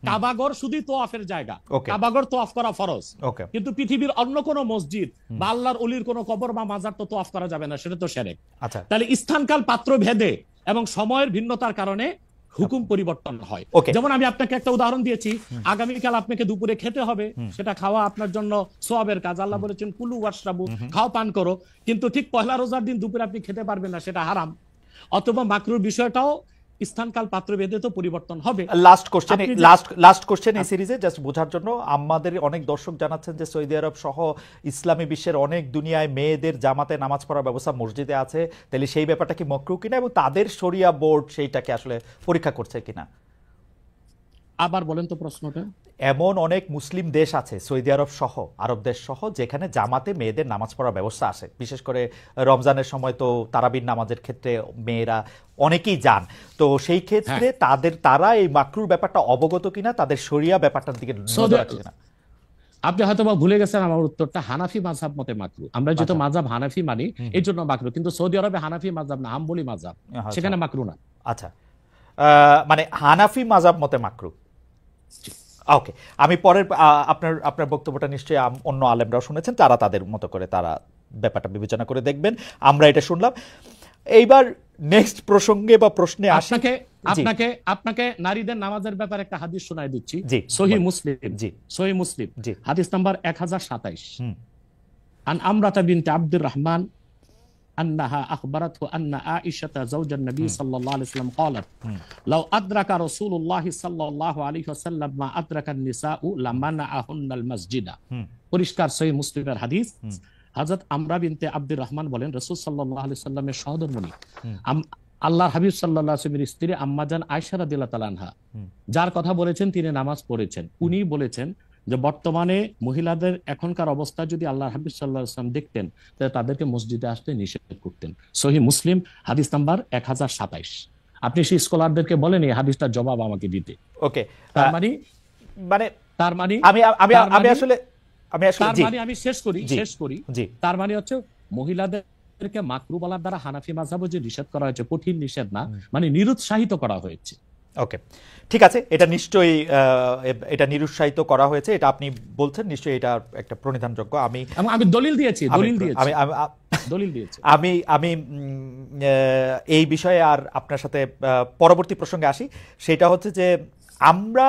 কাবাগর শুধু তোয়াফের জায়গা, কাবাগর তোয়াফ করা ফরজ, কিন্তু পৃথিবীর অন্য কোনো মসজিদ বা আল্লাহর ওলির কোনো কবর বা মাজার তো তোয়াফ করা যাবে না, সেটা তো শিরক। আচ্ছা, তাহলে স্থানকাল পাত্র ভেদে এবং সময়ের ভিন্নতার কারণে হুকুম পরিবর্তন হয়। যেমন আমি আপনাকে একটা উদাহরণ দিয়েছি, আগামীকাল আপনাকে দুপুরে খেতে হবে, সেটা খাওয়া আপনার জন্য সওয়াবের কাজ। আল্লাহ বলেছেন কুলু ওয়াশরাবু, খাও পান করো, কিন্তু ঠিক পহেলা রোজার দিন দুপুরে আপনি খেতে পারবেন না, সেটা হারাম। অথবা মাকরুর বিষয়টাও স্থানকাল পাত্র ভেদে তো পরিবর্তন হবে। লাস্ট কোশ্চেন এই সিরিজে, জাস্ট বোঝার জন্য, আমাদের অনেক দর্শক জানাচ্ছেন যে সৌদি আরব সহ ইসলামী বিশ্বের অনেক দুনিয়ায় মেয়েদের জামাতে নামাজ পড়ার ব্যবস্থা মসজিদে আছে, তাহলে সেই ব্যাপারটা কি মাকরু কিনা, এবং তাদের শরিয়া বোর্ড সেইটাকে আসলে পরীক্ষা করছে কিনা? আবার বলেন তো প্রশ্নটা। এমন অনেক মুসলিম দেশ আছে, সৌদি আরব সহ, আরব দেশ সহ, যেখানে জামাতে মেয়েদের নামাজ পড়ার ব্যবস্থা আছে। বিশেষ করে রমজানের সময় তো তারাবির নামাজের ক্ষেত্রে মেয়েরা অনেকেই যান। তো সেই ক্ষেত্রে তারা এই মাকরুর ব্যাপারটা অবগত কিনা, তাদের শরিয়া ব্যাপারটার দিকে নজর রাখছে কিনা? আপনি হয়তো ভুলে গেছেন আমার উত্তরটা। হানাফি মাযহাব মতে মাকরু। আমরা যেহেতু মাযহাব হানাফি মানি, এই জন্য মাকরু। কিন্তু সৌদি আরবে হানাফি মাযহাব না, হাম্বলি মাযহাব, সেখানে মাকরু না। আচ্ছা, মানে হানাফি মাযহাব মতে মাকরু। ওকে, আমি পরের আপনার বক্তব্যটা নিশ্চয়ই অন্য আলেমরাও শুনেছেন, তারা তাদের মতো করে তারা ব্যাপারটা বিবেচনা করে দেখবেন। আমরা এটা শুনলাম। এইবার নেক্সট প্রসঙ্গে বা প্রশ্নে আপনাকে নারীদের নামাজের ব্যাপারে একটা হাদিস শোনায় দিচ্ছি। সহিহ মুসলিম হাদিস নাম্বার 1027। আন আমরাতা বিনতে আব্দুর রহমান أنها أخبرته أن عائشة زوج النبي صلى الله عليه وسلم قالت لو أدرك رسول الله صلى الله عليه وسلم ما أدرك النساء لمنعهن المسجد। পরিষ্কার সহিহ মুসলিমের হাদিস। হযরত আমরা বিনতে আব্দুর রহমান বলেন, রাসূল সাল্লাল্লাহু আলাইহি সাল্লামের সহধর্মিণী আল্লাহর হাবিব সাল্লাল্লাহু আলাইহি ওয়াসাল্লামের স্ত্রী আম্মাজান আয়েশা রাদিয়াল্লাহু তাআলা আনহা, যার কথা বলেছেন তিনি নামাজ পড়েছেন, উনি বলেছেন যে বর্তমানে মহিলাদের এখনকার অবস্থা যদি আল্লাহর হাবিব সাল্লাল্লাহু আলাইহি ওয়াসাল্লাম দেখতেন, তাহলে তাদেরকে মসজিদে আসতে নিষেধ করতেন। সহিহ মুসলিম হাদিস নাম্বার 1027। আপনি সেই স্কলারদেরকে বলেন এই হাদিসটার জবাব আমাকে দিতে। ওকে, তার মানে আমি শেষ করি। তার মানে হচ্ছে মহিলাদেরকে মাকরু বলার দ্বারা হানাফি মাযহাবে যে নিষেধ করা হয়েছে, কঠিন নিষেধ না, মানে নিরুৎসাহিত করা হয়েছে। ওকে, ঠিক আছে, এটা নিশ্চয়ই এটা নিরুৎসাহিত করা হয়েছে, এটা আপনি বলছেন, নিশ্চয়ই এটা একটা প্রণিধানযোগ্য। আমি আমি দলিল দিয়েছি, আমি দলিল দিয়েছি। আমি আমি এই বিষয়ে আর আপনার সাথে পরবর্তী প্রসঙ্গে আসি। সেটা হচ্ছে যে আমরা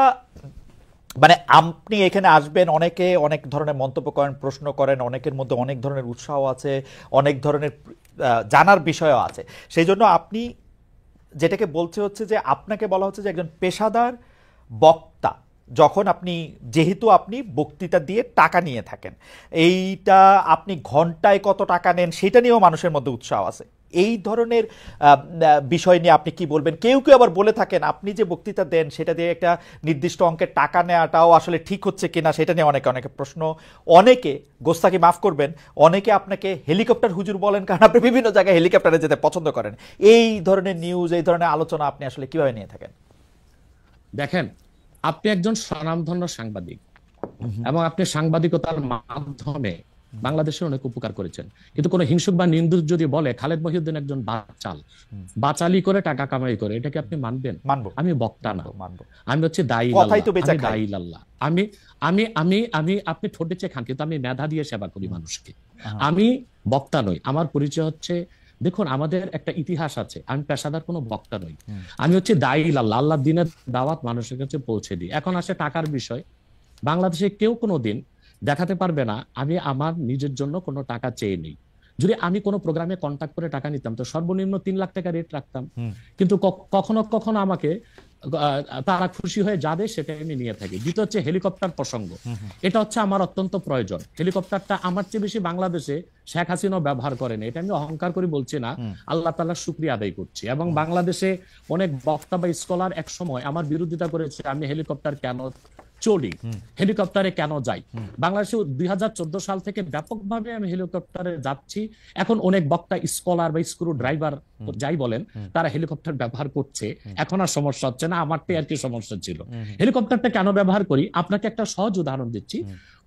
মানে আপনি এখানে আসবেন, অনেকে অনেক ধরনের মন্তব্য করেন, প্রশ্ন করেন, অনেকের মধ্যে অনেক ধরনের উৎসাহ আছে, অনেক ধরনের জানার বিষয়ও আছে। সেই জন্য আপনি যেটাকে বলছে হচ্ছে যে আপনাকে বলা হচ্ছে যে একজন পেশাদার বক্তা, যখন আপনি যেহেতু আপনি বক্তৃতা দিয়ে টাকা নিয়ে থাকেন, এইটা আপনি ঘন্টায় কত টাকা নেন সেটা নিয়েও মানুষের মধ্যে উৎসাহ আছে। এই ধরনের বিষয় নিয়ে আপনি কি বলবেন? কেউ কেউ আবার বলে থাকেন আপনি যে বক্তৃতা দেন সেটা দিয়ে একটা নির্দিষ্ট অঙ্কের টাকা নেওয়াটাও আসলে ঠিক হচ্ছে কিনা সেটা নিয়ে অনেকে অনেকে প্রশ্ন। অনেকে, গোস্তাকি মাফ করবেন, অনেকে আপনাকে হেলিকপ্টার হুজুর বলেন, কারণ আপনি বিভিন্ন জায়গায় হেলিকপ্টারে যেতে পছন্দ করেন। এই ধরনের নিউজ, এই ধরনের আলোচনা আপনি আসলে কিভাবে নিয়ে থাকেন? দেখেন, আপনি একজন স্বনামধন্য সাংবাদিক এবং আপনি সাংবাদিকতার মাধ্যমে বাংলাদেশের অনেক উপকার করেছেন, কিন্তু কোন হিংসুক বা নিন্দুক যদি বলে খালেদ মহিউদ্দিন একজন বাচালি করে টাকা কামাই করে, এটাকে আপনি মানবেন? মানবো। আমি বক্তা না, মানবো। আমি হচ্ছে দায়ী কথাই তো বেচা খাই। আল্লাহ। আমি আমি আমি আমি আপনি ঠোঁটে চেয়ে খান, কিন্তু আমি মেধা দিয়ে সেবা করি মানুষকে। আমি বক্তা নই। আমার পরিচয় হচ্ছে, দেখুন আমাদের একটা ইতিহাস আছে, আমি পেশাদার কোনো বক্তা নই, আমি হচ্ছে দায়ী আল্লাহ। আল্লাহর দিনের দাওয়াত মানুষের কাছে পৌঁছে দিই। এখন আসে টাকার বিষয়। বাংলাদেশে কেউ কোনোদিন দেখাতে পারবে না আমি আমার নিজের জন্য কোনো টাকা চেয়ে নেই। যদি আমি কোনো প্রোগ্রামে কন্ট্যাক্ট করে টাকা নিতাম তো সর্বনিম্ন 3 লাখ টাকা রেট রাখতাম, কিন্তু কখনো কখনো আমাকে তারা খুশি হয়ে যাবে সেটা আমি নিয়ে থাকি। দ্বিতীয় হচ্ছে হেলিকপ্টার প্রসঙ্গ, এটা হচ্ছে আমার অত্যন্ত প্রয়োজন। হেলিকপ্টারটা আমার চেয়ে বেশি বাংলাদেশে শেখ হাসিনাও ব্যবহার করেন, এটা আমি অহংকার করে বলছি না, আল্লাহ তাআলার শুকরিয়া আদায় করছি। এবং বাংলাদেশে অনেক বক্তা বা স্কলার এক সময় আমার বিরোধিতা করেছে, আমি হেলিকপ্টার কেন চলি, হেলিকপ্টারে কেন যাই। বাংলাদেশে 2014 সাল থেকে ব্যাপকভাবে আমি হেলিকপ্টারে যাচ্ছি। এখন অনেক বক্তা, স্কলার বা স্ক্রু ড্রাইভার যাই বলেন, তারা হেলিকপ্টার ব্যবহার করছে, এখন আর সমস্যা হচ্ছে না। আমারটাই আর কি সমস্যা ছিল। হেলিকপ্টারটা কেন ব্যবহার করি, আপনাকে একটা সহজ উদাহরণ দিচ্ছি।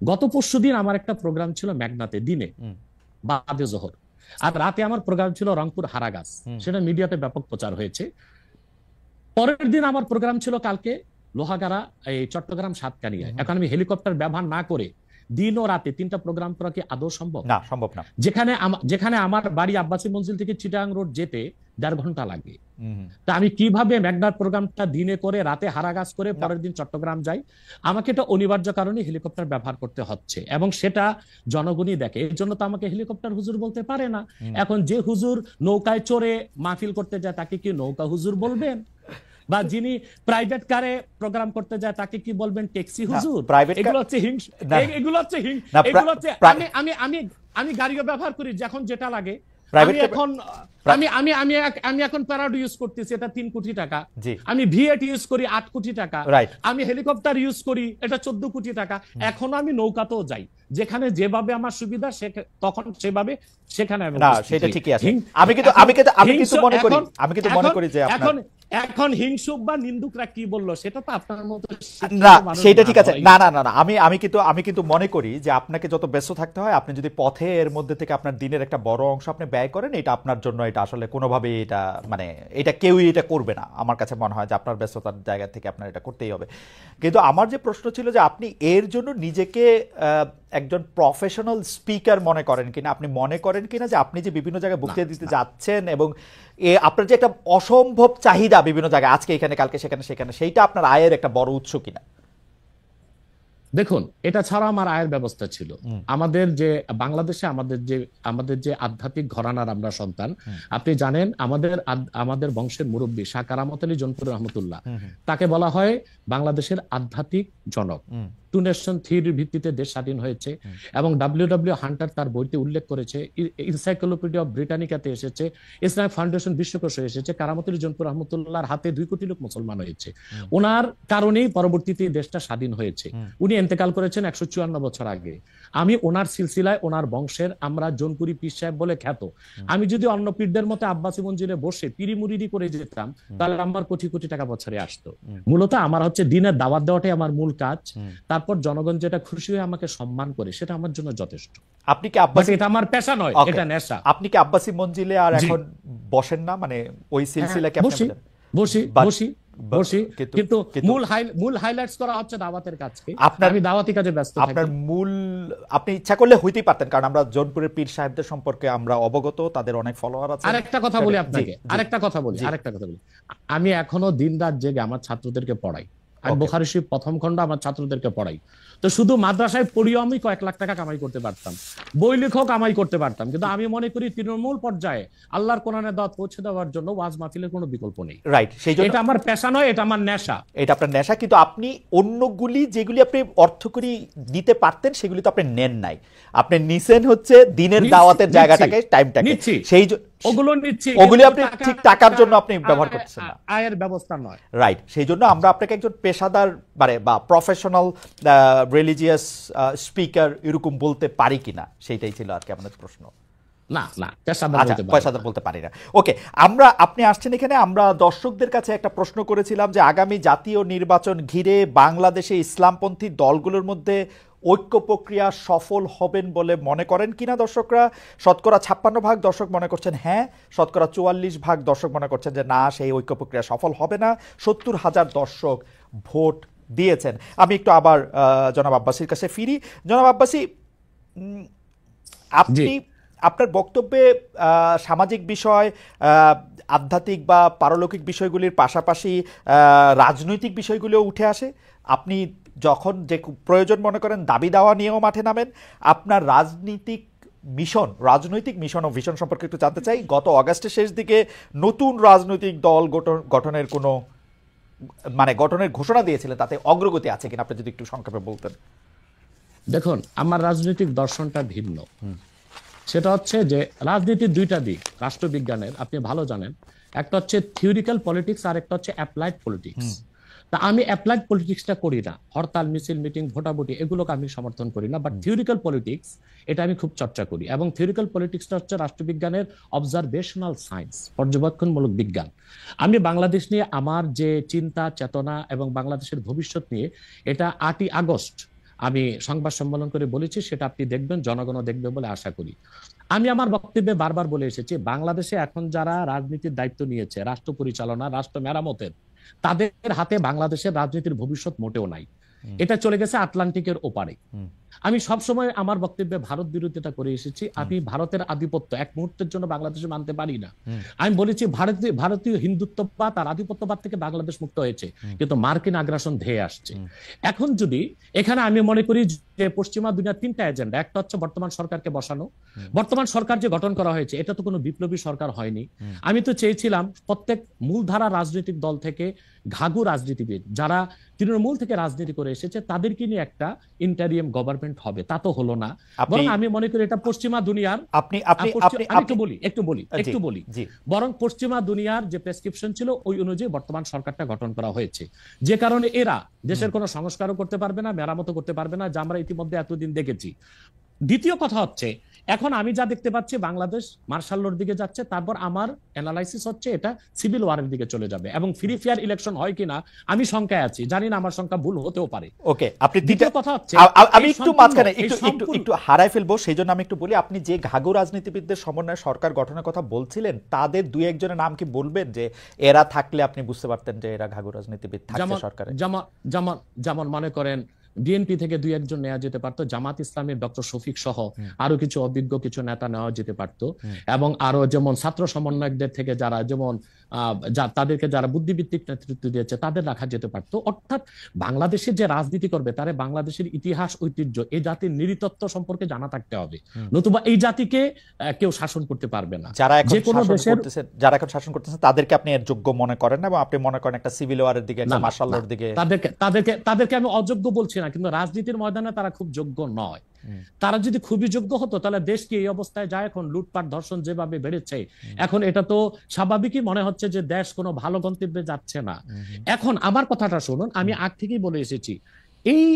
গত পরশুদিন আমার একটা প্রোগ্রাম ছিল মেঘনাতে, দিনে বাদে জোহর, আর রাতে আমার প্রোগ্রাম ছিল রংপুর হারাগাছ, সেটা মিডিয়াতে ব্যাপক প্রচার হয়েছে। পরের দিন আমার প্রোগ্রাম ছিল কালকে লোহাগাড়া, এই চট্টগ্রাম সাতকানিয়ায়। এখন আমি হেলিকপ্টার ব্যবহার না করে দিন ও রাতে 3টা প্রোগ্রাম করা কি আদৌ সম্ভব? না, সম্ভব না। যেখানে আমার বাড়ি আব্বাসী মঞ্জিল থেকে চিটাগাং রোড যেতে 1.5 ঘন্টা লাগে, তা আমি কিভাবে মেঘনার প্রোগ্রামটা দিনে করে রাতে হারাগাছ করে পরের দিন চট্টগ্রাম যাই? আমাকে এটা অনিবার্য কারণে হেলিকপ্টার ব্যবহার করতে হচ্ছে, এবং সেটা জনগণই দেখে। এর জন্য তো আমাকে হেলিকপ্টার হুজুর বলতে পারে না। এখন যে হুজুর নৌকায় চড়ে মাহফিল করতে যায় তাকে কি নৌকা হুজুর বলবেন? বা যিনি প্রাইভেট কারে প্রোগ্রাম করতে যায় তাকে কি বলবেন ট্যাক্সি হুজুর? এগুলো হচ্ছে আমি গাড়িও ব্যবহার করি যখন যেটা লাগে। আমি এখন প্যারাডো ইউজ করতেছি, এটা 3 কোটি টাকা। আমি ভিএট ইউজ করি 8 কোটি টাকা। আমি হেলিকপ্টার ইউজ করি, এটা 14 কোটি টাকা। এখনো আমি নৌকাতেও যাই, যেখানে যেভাবে আমার সুবিধা তখন সেভাবে সেখানে আমি। না, সেটা ঠিকই আছে। আমি কিন্তু মনে করি যে এখন হিংসুক বা নিন্দুকরা কি বললো সেটা তো আপনার মতো না, সেটা ঠিক আছে। না না না না, আমি কিন্তু মনে করি যে আপনাকে যত ব্যস্ত থাকতে হয়, আপনি যদি পথে এর মধ্যে থেকে আপনার দিনের একটা বড় অংশ আপনি ব্যয় করেন, এটা আপনার জন্য এটা আসলে কোনোভাবেই এটা মানে এটা কেউই এটা করবে না। আমার কাছে মনে হয় যে আপনার ব্যস্ততার জায়গা থেকে আপনার এটা করতেই হবে। কিন্তু আমার যে প্রশ্ন ছিল যে আপনি এর জন্য নিজেকে একজন প্রফেশনাল স্পিকার মনে করেন কিনা, আপনি মনে করেন কিনা যে আপনি যে বিভিন্ন জায়গায় বক্তৃতা দিতে যাচ্ছেন এবং আপনার যে একটা অসম্ভব চাহিদা বিভিন্ন জায়গায়, আজকে এখানে কালকে সেখানে, সেইটা আপনার আয়ের একটা বড় উৎস কিনা? দেখুন, এটা ছাড়া আমার আয়ের ব্যবস্থা ছিল। আমাদের যে বাংলাদেশে আমাদের যে আধ্যাত্মিক ঘরানার আমরা সন্তান, আপনি জানেন আমাদের বংশের মুরব্বী শাহ কারামত আলী জনপুর রহমতুল্লাহ, তাকে বলা হয় বাংলাদেশের আধ্যাত্মিক জনক। 2 নেশন থিওরির ভিত্তিতে দেশ স্বাধীন হয়েছে, এবং ডব্লিউ হান্টার তার বইতে উল্লেখ করেছে, এনসাইক্লোপিডিয়া অফ ব্রিটানিকাতে এসেছে, ইসলামিক ফাউন্ডেশন বিশ্বকোষে এসেছে, কারামত আলী জনপুর রহমতুল্লাহর হাতে 2 কোটি লোক মুসলমান হয়েছে। ওনার কারণেই পরবর্তীতে দেশটা স্বাধীন হয়েছে। উনি ইন্তেকাল করেছেন 154 বছর আগে। আমি ওনার সিলসিলায়, ওনার বংশের, আমরা জোনপুরি পীর সাহেব বলে খ্যাত। আমি যদি অন্য পীরদের মতো আব্বাসী মঞ্জিলে বসে পিরি মুরিদি করে যেতাম, তাহলে আমার কোটি কোটি টাকা বছরে আসতো। মূলত আমার হচ্ছে দিনের দাওয়াত দেওয়াটাই আমার মূল কাজ। তারপর জনগণ যেটা খুশি হয়ে আমাকে সম্মান করে, সেটা আমার জন্য যথেষ্ট। আপনি কি আব্বাসী, এটা আমার পেশা নয়, এটা নেশা। আপনি কি আব্বাসী মঞ্জিলে আর এখন বসেন না? মানে ওই সিলসিলা কি আপনি? বসি। বসি, কিন্তু কিন্তু মূল হাইলাইটস করা হচ্ছে দাওয়াতের কাজকে। আপনার আমি দাওয়াতি কাজে ব্যস্ত থাকি। আপনার মূল, আপনি ইচ্ছা করলে হইতেই পারতেন, কারণ আমরা জৌনপুরের পীর সাহেবদের সম্পর্কে আমরা অবগত, তাদের অনেক ফলোয়ার আছে। আরেকটা কথা বলি আপনাকে, আরেকটা কথা বলি। আমি এখনো দিন রাত জেগে আমার ছাত্রদেরকে পড়াই। আমি বুখারী শরীফ প্রথম খণ্ড আমার ছাত্রদেরকে পড়াই। তো শুধু মাদ্রাসায় পড়িও আমি কয়েক লাখ টাকা কামাই করতে পারতাম, বই লেখক কামাই করতে পারতাম, কিন্তু আমি মনে করি তৃণমূল পর্যায়ে আল্লাহর কোরআনের দাওয়াত পৌঁছে দেওয়ার জন্য ওয়াজ মাহফিলের কোনো বিকল্প নেই। রাইট, সেই জন্য এটা আমার পেশা নয়, এটা আমার নেশা। এটা আপনার নেশা, কিন্তু আপনি অন্যগুলি যেগুলি আপনি অর্থকরী দিতে পারতেন সেগুলি তো আপনি নেন নাই। আপনি নিছেন হচ্ছে দিনের দাওয়াতের জায়গাটাকে, টাইমটাকে, সেই ওগুলি আপনি ঠিক টাকার জন্য আপনি ব্যবহার করছেন না, আয়ের ব্যবস্থা নয়। রাইট, সেই জন্য আমরা আপনাকে একজন পেশাদার মানে বা প্রফেশনাল রিলিজিয়াস স্পিকার এরকম বলতে পারি কিনা, সেইটাই ছিল আর কি আমাদের প্রশ্ন। না, পেশাদার বলতে পারি না। ওকে, আপনি আসছেন এখানে, আমরা দর্শকদের কাছে একটা প্রশ্ন করেছিলাম যে আগামী জাতীয় নির্বাচন ঘিরে বাংলাদেশে ইসলামপন্থী দলগুলোর মধ্যে ঐক্য প্রক্রিয়া সফল হবেন বলে মনে করেন কিনা দর্শকরা। শতকরা 56% দর্শক মনে করছেন হ্যাঁ, শতকরা 44% দর্শক মনে করছেন যে না, সেই ঐক্য প্রক্রিয়া সফল হবে না। 70,000 দর্শক ভোট দিয়েছেন। আমি একটু আবার জনাব আব্বাসীর কাছে ফিরি। জনাব আব্বাসী, আপনি আপনার বক্তব্যে সামাজিক বিষয়, আধ্যাত্মিক বা পারলৌকিক বিষয়গুলির পাশাপাশি রাজনৈতিক বিষয়গুলিও উঠে আসে। আপনি যখন যে প্রয়োজন মনে করেন দাবি দাওয়া নিয়েও মাঠে নামেন। আপনার রাজনৈতিক মিশন ও ভিশন সম্পর্কে একটু জানতে চাই। গত অগাস্টের শেষ দিকে নতুন রাজনৈতিক দল গঠনের কোনো গঠনের ঘোষণা দিয়েছিলেন, তাতে অগ্রগতি আছে কিনা আপনি যদি একটু সংক্ষেপে বলতেন। দেখুন, আমার রাজনৈতিক দর্শনটা ভিন্ন। সেটা হচ্ছে যে রাজনীতির দুইটা দিক রাষ্ট্রবিজ্ঞানের, আপনি ভালো জানেন। একটা হচ্ছে থিওরিক্যাল পলিটিক্স, আর একটা হচ্ছে অ্যাপ্লাইড পলিটিক্স। তা আমি অ্যাপ্লাইড পলিটিক্সটা করি না, হরতাল মিছিল মিটিং ভোটাভুটি এগুলোকে আমি সমর্থন করি না, বাট থিওরিক্যাল পলিটিক্স এটা আমি খুব চর্চা করি। এবং থিওরিক্যাল পলিটিক্সটা হচ্ছে রাষ্ট্রবিজ্ঞানের অবজারভেশনাল সায়েন্স, পর্যবেক্ষণমূলক বিজ্ঞান। আমি বাংলাদেশ নিয়ে আমার যে চিন্তা চেতনা এবং বাংলাদেশের ভবিষ্যৎ নিয়ে, এটা 8ই আগস্ট আমি সংবাদ সম্মেলন করে বলেছি, সেটা আপনি দেখবেন, জনগণও দেখবে বলে আশা করি। আমি আমার বক্তব্যে বারবার বলে এসেছি, বাংলাদেশে এখন যারা রাজনীতির দায়িত্ব নিয়েছে, রাষ্ট্র পরিচালনা, রাষ্ট্র মেরামতের, তাদের হাতে বাংলাদেশের রাজনীতির ভবিষ্যৎ মোটেও নাই। এটা চলে গেছে আটলান্টিকের ওপারে। আমি সবসময় আমার বক্তব্যে ভারত বিরোধিতা করে এসেছি। আমি ভারতের আধিপত্য এক মুহূর্তের জন্য বাংলাদেশে মানতে পারি না। আমি বলেছি ভারতীয় হিন্দুত্ববাদ আর আধিপত্যবাদ থেকে বাংলাদেশ মুক্ত হয়েছে, কিন্তু মার্কিন আগ্রাসন ধেয়ে আসছে। এখন যদি এখানে আমি মনে করি যে পশ্চিমা দুনিয়ার 3টা এজেন্ডা, একটা হচ্ছে বর্তমান সরকারকে বসানো। বর্তমান সরকার যে গঠন করা হয়েছে এটা তো কোনো বিপ্লবী সরকার হয়নি। আমি তো চেয়েছিলাম প্রত্যেক মূলধারা রাজনৈতিক দল থেকে ঘাঘু রাজনীতিবিদ যারা তৃণমূল থেকে রাজনীতি করে এসেছে তাদেরকে নিয়ে একটা ইন্টারিয়াম গভর্নমেন্ট হবে, তা তো হলো না। বরং আমি মনে করি এটা পশ্চিমা দুনিয়ার, একটু বলি বরং পশ্চিমা দুনিয়ার যে প্রেসক্রিপশন ছিল ওই অনুযায়ী বর্তমান সরকারটা গঠন করা হয়েছে, যে কারণে এরা দেশের কোনো সংস্কারও করতে পারবে না, মেরামতও করতে পারবে না, যা আমরা ইতিমধ্যে এতদিন দেখেছি। দ্বিতীয় কথা হচ্ছে, এখন আমি যা দেখতে পাচ্ছি বাংলাদেশ মার্শাল লর দিকে যাচ্ছে। তারপর আমার অ্যানালাইসিস হচ্ছে এটা সিভিল ওয়ারের দিকে চলে যাবে, এবং ফ্রি ফেয়ার ইলেকশন হয় কিনা আমি শঙ্কায় আছি, জানি না, আমার সংখ্যা ভুল হতেও পারে। ওকে, আপনি দ্বিতীয় কথা হচ্ছে, আমি একটু মাঝখানে একটু হারাই ফেলবো, সেই জন্য আমি একটু বলি। আপনি যে ঘাঘু রাজনীতিবিদদের সমন্বয়ে সরকার গঠনের কথা বলছিলেন, তাদের দুই একজনের নাম কি বলবেন, যে এরা থাকলে আপনি বুঝতে পারতেন যে এরা ঘাঘু রাজনীতিবিদ থাকছে সরকারে? যেমন মনে করেন বিএনপি থেকে 2-1 নেওয়া যেতে পারতো, জামাত ইসলামের ডক্টর শফিক সহ আরো কিছু অভিজ্ঞ কিছু নেতা নেওয়া যেতে পারতো, এবং আরো যেমন ছাত্র সমন্বয়কদের থেকে যারা যেমন তাদেরকে যারা বুদ্ধিভিত্তিক নেতৃত্ব দিয়েছে তাদের রাখা যেতে পারতো। অর্থাৎ বাংলাদেশের যে রাজনীতি করবে তারা বাংলাদেশের ইতিহাস ঐতিহ্য এই জাতির নৃতত্ব সম্পর্কে জানা থাকতে হবে, নতুবা এই জাতিকে কেউ শাসন করতে পারবে না। যারা এখন শাসন করতেছেন তাদেরকে আপনি এর যোগ্য মনে করেন না, এবং আপনি মনে করেন একটা সিভিল ওয়ারের দিকে, একটা মার্শাল লর দিকে? তাদেরকে আমি অযোগ্য বলছি না, কিন্তু রাজনীতির ময়দানে তারা খুব যোগ্য নয়। তারা যদি খুবই যোগ্য হতো তাহলে দেশ কি এই অবস্থায় যায়? এখন লুটপাট ধর্ষণ যেভাবে বেড়েছে, এখন এটা তো স্বাভাবিকই মনে হচ্ছে যে দেশ কোনো ভালো গন্তব্যে যাচ্ছে না। এখন আমার কথাটা শুনুন, আমি আগ থেকেই বলে এসেছি, এই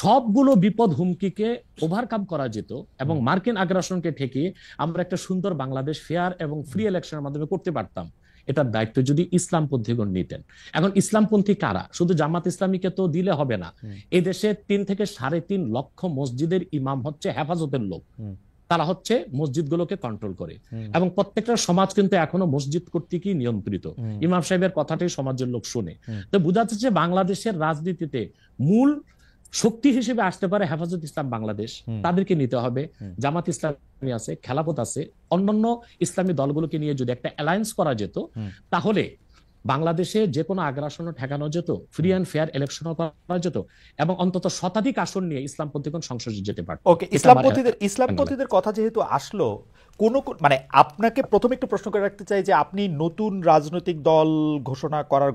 সবগুলো বিপদ হুমকিকে ওভারকাম করা যেত, এবং মার্কিন আগ্রাসনকে ঠেকিয়ে আমরা একটা সুন্দর বাংলাদেশ ফেয়ার এবং ফ্রি ইলেকশনের মাধ্যমে করতে পারতাম। এটার দায়িত্ব যদি ইসলামপন্থীগণ নিতেন। এখন ইসলামপন্থী কারা? শুধু জামাত ইসলামীকে তো দিলে হবে না। এই দেশে 3 থেকে 3.5 লক্ষ মসজিদের ইমাম হচ্ছে হেফাজতের লোক। তারা হচ্ছে মসজিদগুলোকে কন্ট্রোল করে, এবং প্রত্যেকটা সমাজ কিন্তু এখনো মসজিদ কর্তৃকই নিয়ন্ত্রিত। ইমাম সাহেবের কথাটাই সমাজের লোক শুনে। তো বোঝা যাচ্ছে যে বাংলাদেশের রাজনীতিতে মূল শক্তি হিসেবে আসতে পারে হেফাজত ইসলাম বাংলাদেশ, তাদেরকে নিতে হবে। জামাত ইসলামী আছে, খেলাফত আছে, অন্যান্য ইসলামী দলগুলোকে নিয়ে যদি একটা অ্যালায়েন্স করা যেত, তাহলে বাংলাদেশে যে কোনো আগ্রাসনও ঠেকানো যেত, ফ্রি অ্যান্ড ফেয়ার ইলেকশনও করা যেত, এবং অন্তত শতাধিক আসন নিয়ে ইসলামপন্থীগণ সংসদে যেতে পারত। ওকে, ইসলামপন্থীদের কথা যেহেতু আসলো, মানে আপনাকে প্রথমে একটু প্রশ্ন করে রাখতে চাই যে আপনি নতুন রাজনৈতিক দল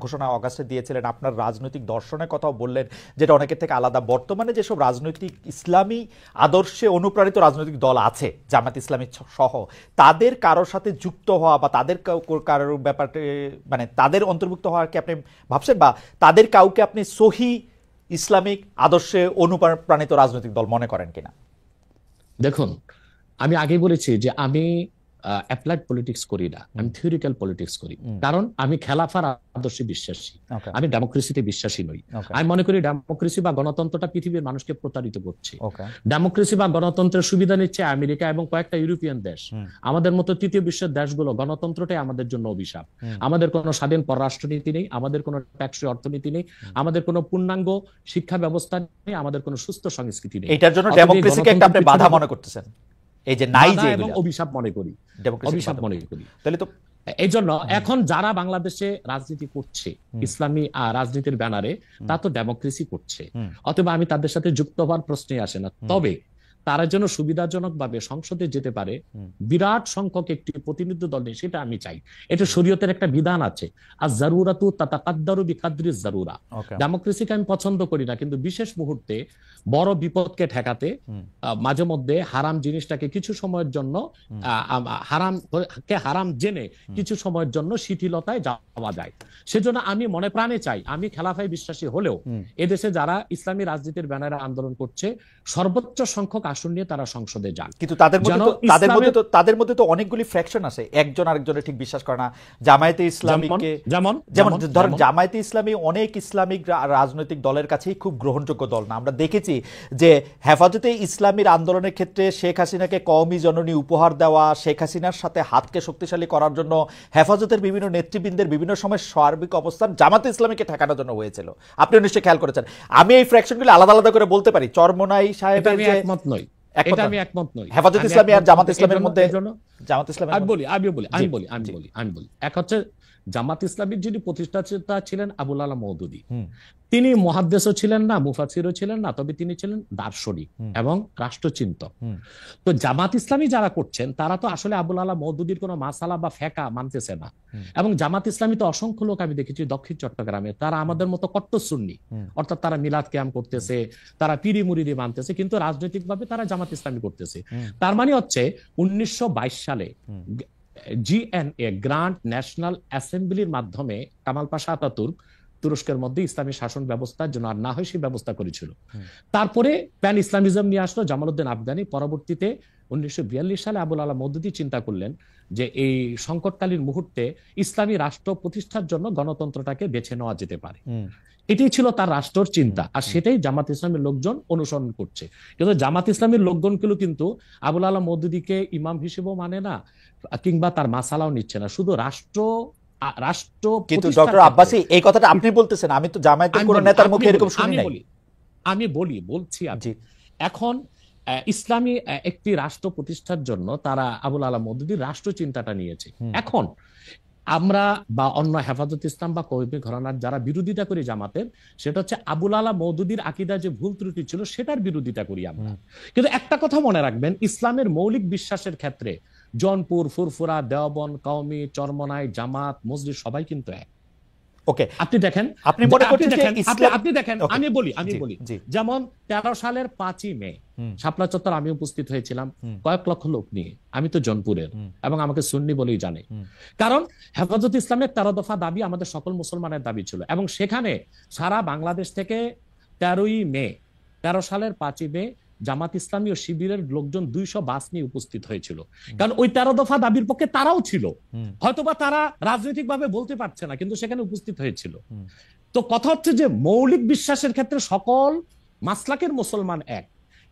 ঘোষণা অগাস্টে দিয়েছিলেন, আপনার রাজনৈতিক দর্শনের কথাও বললেন যেটা অনেকের থেকে আলাদা। বর্তমানে যেসব রাজনৈতিক ইসলামী আদর্শে অনুপ্রাণিত রাজনৈতিক দল আছে, জামাত ইসলামী সহ, তাদের কারোর সাথে যুক্ত হওয়া বা তাদের কারোর ব্যাপারে মানে তাদের অন্তর্ভুক্ত হওয়ার কি আপনি ভাবছেন, বা তাদের কাউকে আপনি সহি ইসলামিক আদর্শে অনুপ্রাণিত রাজনৈতিক দল মনে করেন কিনা? দেখুন, আমি আগেই বলেছি যে আমি অ্যাপ্লাইড পলিটিক্স করি না, আমি থিওরিক্যাল পলিটিক্স করি। কারণ আমি খেলাফার আদর্শে বিশ্বাসী, আমি ডেমোক্রেসিতে বিশ্বাসী নই। আমি মনে করি ডেমোক্রেসি বা গণতন্ত্রটা পৃথিবীর মানুষকে প্রতারিত করছে। ডেমোক্রেসি বা গণতন্ত্রের সুবিধা নিচ্ছে আমেরিকা এবং কয়েকটা ইউরোপিয়ান দেশ। আমাদের মতো তৃতীয় বিশ্বের দেশগুলো গণতন্ত্রটাই আমাদের জন্য অভিশাপ। আমাদের কোনো স্বাধীন পররাষ্ট্রনীতি নেই, আমাদের কোনো ট্যাক্সি অর্থনীতি নেই, আমাদের কোনো পূর্ণাঙ্গ শিক্ষা ব্যবস্থা নেই, আমাদের কোনো সুস্থ সংস্কৃতি নেই। এটার জন্য ডেমোক্রেসিকে একটা আপনি বাধা মনে করতেছেন? এই যে নাই যে এবং অভিশাপ মনে করি, অভিশাপ মনে করি। তাহলে তো এই জন্য এখন যারা বাংলাদেশে রাজনীতি করছে ইসলামী রাজনীতির ব্যানারে, তা তো ডেমোক্রেসি করছে, অথবা আমি তাদের সাথে যুক্ত হওয়ার প্রশ্নই আসে না। তবে তারা যেন সুবিধাজনক ভাবে সংসদে যেতে পারে, বিরাট সংখ্যক একটি প্রতিনিধি দল নেই, সেটা আমি চাই। এটা শরীয়তের একটা বিধান আছে, আর জারুরাতু তাতাকাদ্দারু বিকাদরিজ জারুরা। ডেমোক্রেসিকে আমি পছন্দ করি না, কিন্তু বিশেষ মুহূর্তে বড় বিপদকে ঠেকাতে মাঝে মধ্যে হারাম জিনিসটাকে কিছু সময়ের জন্য হারাম জেনে কিছু সময়ের জন্য শিথিলতায় যাওয়া যায়। সেজন্য আমি মনে প্রাণে চাই, আমি খেলাফায় বিশ্বাসী হলেও এদেশে যারা ইসলামী রাজনীতির ব্যানারে আন্দোলন করছে, সর্বোচ্চ সংখ্যক আসন নিয়ে তারা সংসদে যান। কিন্তু তাদের মধ্যে তো অনেকগুলি ফ্র্যাকশন আছে, একজন আরেকজনের ঠিক বিশ্বাস করে না। জামায়াতে ইসলামীকে যেমন ধরেন, জামায়াতে ইসলামী অনেক ইসলামিক রাজনৈতিক দলের কাছেই খুব গ্রহণযোগ্য দল না। আমরা দেখেছি যে হেফাজতে ইসলামীর আন্দোলনের ক্ষেত্রে শেখ হাসিনাকে কওমি জননী উপহার দেওয়া, শেখ হাসিনার সাথে হাতকে শক্তিশালী করার জন্য হেফাজতের বিভিন্ন নেতৃবৃন্দের বিভিন্ন সময় সার্বিক অবস্থান জামাতে ইসলামীকে ঠেকানোর জন্য হয়েছিল। আপনি নিশ্চয়ই খেয়াল করেছেন। আমি এই ফ্র্যাকশনগুলো আলাদা আলাদা করে বলতে পারি। চরমোনাই সাহেবের যে একমত নই, এটা আমি একমত নই। হেফাজত ইসলামী আর জামাত ইসলামের মধ্যে জামাত ইসলামের আমি বলি এক হচ্ছে জামাত ইসলামীর যিনি প্রতিষ্ঠাতা ছিলেন আবুল আলা মওদুদী, তিনি মুহাদ্দিসও ছিলেন না, মুফাসসিরও ছিলেন না, তবে তিনি ছিলেন দার্শনিক এবং রাষ্ট্রচিন্তক। তো জামাত ইসলামী যারা করছেন তারা তো আসলে আবুল আলা মওদুদীর কোনো মাসালা বা ফেকা মানতেছে না। এবং জামাত ইসলামী তো অসংখ্য লোক আমি দেখেছি দক্ষিণ চট্টগ্রামে, তারা আমাদের মতো কট্টর সুন্নি, অর্থাৎ তারা মিলাদ কিয়াম করতেছে, তারা পিরি মুরিদি মানতেছে, কিন্তু রাজনৈতিকভাবে তারা জামাত ইসলামী করতেছে। তার মানে হচ্ছে 1922 সালে জিএনএ গ্র্যান্ড ন্যাশনাল অ্যাসেম্বলির মাধ্যমে কামাল পাশা আতাতুর্ক তুরস্কের মধ্যে ইসলামী শাসন ব্যবস্থার জন্য আর না হয় সেই ব্যবস্থা করেছিল। তারপরে প্যান ইসলামিজম নিয়ে আসলো জামালউদ্দিন আফগানি। পরবর্তীতে 1942 সালে আবুল আলা মওদুদী চিন্তা করলেন যে এই সংকটকালীন মুহূর্তে ইসলামী রাষ্ট্র প্রতিষ্ঠার জন্য গণতন্ত্রটাকে বেছে নেওয়া যেতে পারে। এটাই ছিল তার রাষ্ট্রের চিন্তা, আর সেটাই জামাত ইসলামের লোকজন অনুসরণ করছে। কিন্তু জামাত ইসলামের লোকজনগুলো কিন্তু আবুল আলা মওদুদীকে ইমাম হিসেবেও মানে না, কিংবা তার মাসালাও নিচ্ছে না, শুধু রাষ্ট্র। কিন্তু ডক্টর আব্বাসী এই কথাটা আপনি বলতেছেন, আমি তো জামায়াতের কোন নেতার মুখে এরকম শুনি নাই। আমি বলছি এখন ইসলামী একটি রাষ্ট্র প্রতিষ্ঠার জন্য তারা আবুল আলা মওদুদীর রাষ্ট্র চিন্তাটা নিয়েছে। এখন আমরা বা অন্য হেফাজত ইসলাম বা কওমি ঘরানার যারা বিরোধিতা করি জামাতের, সেটা হচ্ছে আবুল আলা মওদুদীর আকীদা যে ভুল ত্রুটি ছিল সেটার বিরোধিতা করি আমরা। কিন্তু একটা কথা মনে রাখবেন, ইসলামের মৌলিক বিশ্বাসের ক্ষেত্রে জৌনপুর, ফুরফুরা, দেওবন্দ, কওমি, চরমোনাই, জামাত, মসজিদ সবাই কিন্তু এক। ওকে, আপনি দেখেন, আপনি মনে করছেন যে আপনি দেখেন, আমি বলি যেমন 13 সালের 5ই মে শাপলা চত্বর আমি উপস্থিত হয়েছিলাম কয়েক লক্ষ লোক নিয়ে। আমি তো জৌনপুরের এবং আমাকে সুন্নি বলেই জানে, কারণ হেফাজত ইসলামের 13 দফা দাবি আমাদের সকল মুসলমানের দাবি ছিল। এবং সেখানে সারা বাংলাদেশ থেকে 13 সালের 5ই মে জামাত ইসলামী ও শিবিরের লোকজন 200 বাস নিয়ে উপস্থিত হয়েছিল। কারণ ওই 13 দফা দাবির পক্ষে তারাও ছিল, হয়তোবা তারা রাজনৈতিক ভাবে বলতে পারছে না, কিন্তু সেখানে উপস্থিত হয়েছিল। তো কথা হচ্ছে যে মৌলিক বিশ্বাসের ক্ষেত্রে সকল মাসলাকের মুসলমান এক,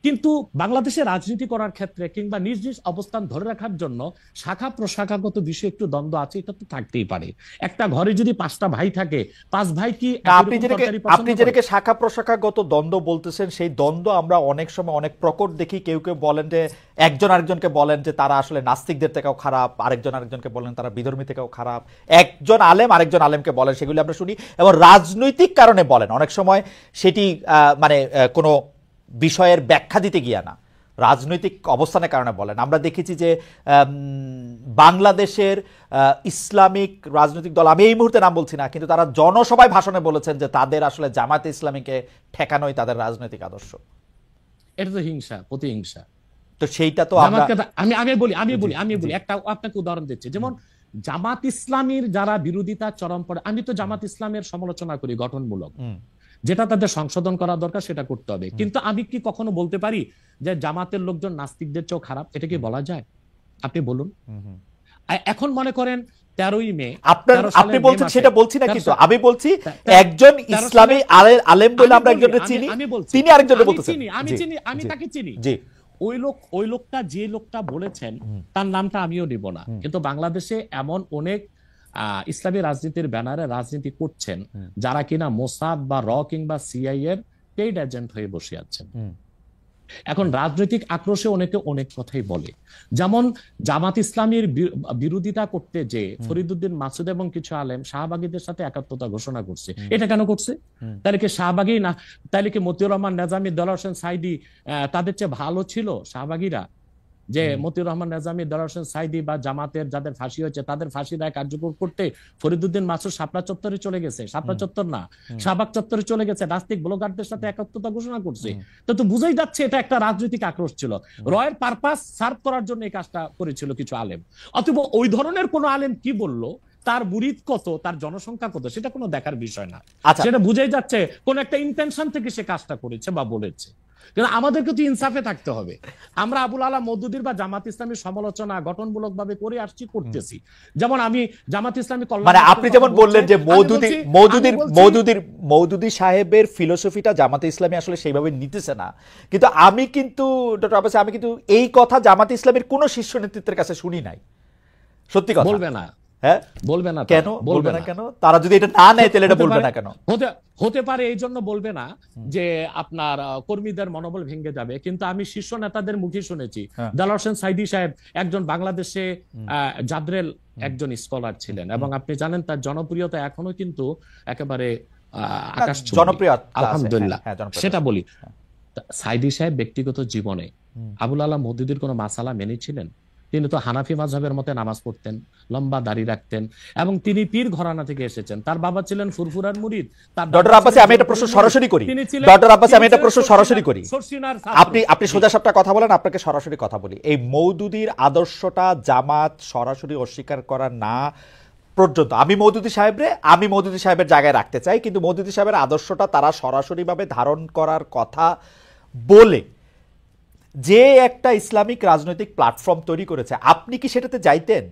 কিন্তু বাংলাদেশে রাজনীতি করার ক্ষেত্রে কিংবা নিজ নিজ অবস্থান ধরে রাখার জন্য শাখা প্রশাখাগত বিষয়ে একটু দ্বন্দ্ব আছে, এটা তো থাকতেই পারে। একটা ঘরে যদি 5টা ভাই থাকে, 5 ভাই কি আপনি যেটাকে শাখা প্রশাখাগত দ্বন্দ্ব বলতেছেন, সেই দ্বন্দ্ব আমরা অনেক সময় অনেক প্রকট দেখি। কেউ কেউ বলেন যে একজন আরেকজনকে বলেন যে তারা আসলে নাস্তিকদের থেকেও খারাপ, আরেকজন আরেকজনকে বলেন তারা বিধর্মী থেকেও খারাপ, একজন আলেম আরেকজন আলেমকে বলেন, সেগুলি আমরা শুনি এবং রাজনৈতিক কারণে বলেন। অনেক সময় সেটি মানে কোনো বিষয়ের ব্যাখ্যা দিতে গিয়া না, রাজনৈতিক অবস্থানের কারণে বলেন। আমরা দেখেছি যে বাংলাদেশের ইসলামিক রাজনৈতিক দল, আমি এই মুহূর্তে নাম বলছি না, কিন্তু তারা জনসভায় ভাষণে বলেছেন যে তাদের আসলে জামায়াতে ইসলামীকে ঠেকানোই তাদের রাজনৈতিক আদর্শ। এটা তো হিংসা, প্রতিহিংসা। তো সেইটা তো আমি বলি একটা আপনাকে উদাহরণ দিচ্ছি। যেমন জামাত ইসলামীর যারা বিরোধিতা চরম পড়ে, আমি তো জামাত ইসলামের সমালোচনা করি গঠনমূলক, যেটা তাদের সংশোধন করা দরকার সেটা করতে হবে। কিন্তু আমি কি কখনো বলতে পারি যে জামাতের লোকজন নাস্তিকদের চেয়েও খারাপ? এটা কি বলা যায়? আপনি বলুন। এখন মনে করেন 13ই মে, আপনি বলছেন সেটা বলছি না, কিন্তু আমি বলছি একজন ইসলামী আলেম বলে আমরা একজনকে চিনি, তিনি আরেকজনকে বলতেছেন। আমি তাকে চিনি। ওই লোকটা যে লোকটা বলেছেন তার নামটা আমিও নিব না, কিন্তু বাংলাদেশে এমন অনেক ইসলামী রাজনীতির ব্যানারে রাজনীতি করছেন যারা কিনা মোসাদ বা কিংবা সিআই এর পেইড এজেন্ট হয়ে বসে আছেন। এখন রাজনৈতিক আক্রোশে অনেকে অনেক কথাই বলে। যেমন জামাত ইসলামীর বিরোধিতা করতে যে ফরিদউদ্দিন মাসুদ এবং কিছু আলেম শাহবাগীদের সাথে একাত্মতা ঘোষণা করছে। এটা কেন করছে? তাহলে কি শাহবাগী না, তাহলে কি মতিউর রহমান নেজামী, দেলোয়ার হোসেন সাইদি তাদের চেয়ে ভালো ছিল শাহবাগীরা? যে মতিউর রহমান নেজামী, দেলোয়ার হোসেন সাইদি বা জামাতের যাদের ফাঁসি হয়েছে তাদের ফাঁসি রায় কার্যকর করতে ফরিদউদ্দিন মাসুদ শাপলা চত্বরে চলে গেছে, শাপলা চত্বর না শাহবাগ চত্বরে চলে গেছে, নাস্তিক ব্লগারদের সাথে একাত্মতা ঘোষণা করছে। তো বুঝাই যাচ্ছে এটা একটা রাজনৈতিক আক্রোশ ছিল, রয়ের পারপাস সার্ভ করার জন্য এই কাজটা করেছিল কিছু আলেম। অথবা ওই ধরনের কোন আলেম কি বললো, তার মুরিদ কত, তার জনসংখ্যা কত, সেটা কোনো দেখার বিষয় না। সেটা বুঝাই যাচ্ছে কোন একটা ইন্টেনশন থেকে সে কাজটা করেছে বা বলেছে। কিন্তু আমাদেরকে তো ইনসাফে থাকতে হবে। আমরা আবুল আলা মওদুদীর বা জামাত ইসলামীর সমালোচনা গঠনমূলক ভাবে করে আসছি, করতেছি। যেমন আমি জামাত ইসলামী মানে আপনি যেমন বললেন যে মওদুদী সাহেবের ফিলোসফিটা জামাতে ইসলামী আসলে সেইভাবে নিতেছে না, কিন্তু আমি কিন্তু ডক্টর আব্বাসী, আমি কিন্তু এই কথা জামাতে ইসলামীর কোন শীর্ষ নেতৃত্বের কাছে শুনি নাই। সত্যি কথা বলবে না, হ্যাঁ বলবে না কেন? বলবে না কেন? তারা যদি এটা না নেয় তাহলে এটা বলবে না কেন? হতে পারে এই জন্য বলবে না যে আপনার কর্মীদের মনোবল ভেঙে যাবে। কিন্তু আমি শীর্ষ নেতাদের মুখে শুনেছি, দেলোয়ার হোসেন সাইদি সাহেব একজন বাংলাদেশে জাদ্রেল একজন স্কলার ছিলেন এবং আপনি জানেন তার জনপ্রিয়তা এখনো কিন্তু একেবারে আকাশ জনপ্রিয়, আলহামদুলিল্লাহ। সেটা বলি, সাইদি সাহেব ব্যক্তিগত জীবনে আবুল আলা মওদুদীর কোনো মাসালা মেনেছিলেন? তিনি তো হানাফি মাযহাবের মতে নামাজ পড়তেন, লম্বা দাড়ি রাখতেন এবং তিনি পীর ঘরানা থেকে এসেছেন। তার বাবা ছিলেন ফুরফুরার মুরিদ। ডক্টর আব্বাসী, আমি এটা প্রশ্ন সরাসরি করি। ডক্টর আব্বাসী, আমি এটা প্রশ্ন সরাসরি করি। আপনি সোজা সাপটা কথা বলেন, আপনাকে সরাসরি কথা বলি। এই মওদুদীর আদর্শটা জামাত সরাসরি অস্বীকার করা না পর্যন্ত আমি মওদুদী সাহেবের জায়গায় রাখতে চাই, কিন্তু মওদুদী সাহেবের আদর্শটা তারা সরাসরি ভাবে ধারণ করার কথা বলে যে একটা ইসলামিক রাজনৈতিক প্ল্যাটফর্ম তৈরি করেছে, আপনি কি সেটাতে যাইতেন?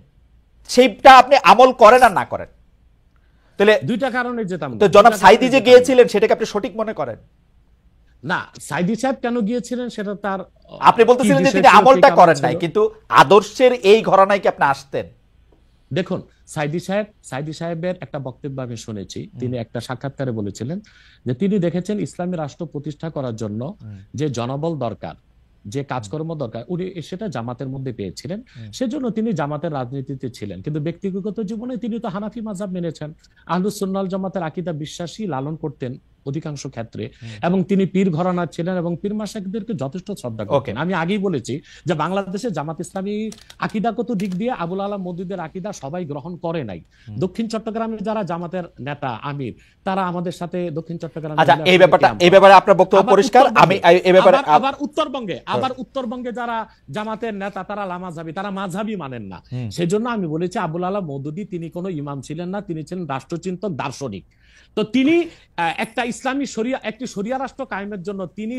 সেইটা আপনি আমল করেন আর না করেন? তাহলে দুইটা কারণে যেতাম। তো জনাব সাইদি যে গিয়েছিলেন সেটাকে আপনি সঠিক মনে করেন? না, সাইদি সাহেব কেন গিয়েছিলেন সেটা তার, আপনি বলতেছিলেন যে তিনি আমলটা করেন নাই, কিন্তু আদর্শের এই ঘরানায় কি আপনি আসতেন? দেখুন, সাইদি সাহেবের একটা বক্তব্য আমি শুনেছি। তিনি একটা সাক্ষাৎকারে বলেছিলেন যে তিনি দেখেছেন ইসলামী রাষ্ট্র প্রতিষ্ঠা করার জন্য যে জনবল দরকার, যে কাজকর্ম দরকার, উনি সেটা জামাতের মধ্যে পেয়েছিলেন। সেজন্য তিনি জামাতের রাজনীতিতে ছিলেন। কিন্তু ব্যক্তিগত জীবনে তিনি তো হানাফি মাযহাব মেনেছেন, আহলুস সুন্নাহ ওয়াল জামাতের আকীদা বিশ্বাসী লালন করতেন অধিকাংশ ক্ষেত্রে, এবং তিনি পীর ঘরানা ছিলেন এবং পীর মাশায়েখদেরকে যথেষ্ট শ্রদ্ধা করতেন। আমি আগেই বলেছি যে বাংলাদেশে জামাত ইসলামী আকীদাগত দিক দিয়ে আবুল আলা মওদুদীর আকীদা সবাই গ্রহণ করে নাই। দক্ষিণ চট্টগ্রামে যারা জামাতের নেতা আমির, তারা আমাদের সাথে দক্ষিণ চট্টগ্রামে, আচ্ছা এই ব্যাপারে আপনার বক্তব্য পরিষ্কার। আমি এই ব্যাপারে আবার উত্তরবঙ্গে যারা জামাতের নেতা তারা লামাযহাবী, তারা মাযহাবী মানেন না। সেজন্য আমি বলেছি আবুল আলা মওদুদী তিনি কোনো ইমাম ছিলেন না, তিনি ছিলেন রাষ্ট্রচিন্তক, দার্শনিক। তো তিনি একটা ইসলামী একটি শরিয়া রাষ্ট্র কায়েমের জন্য তিনি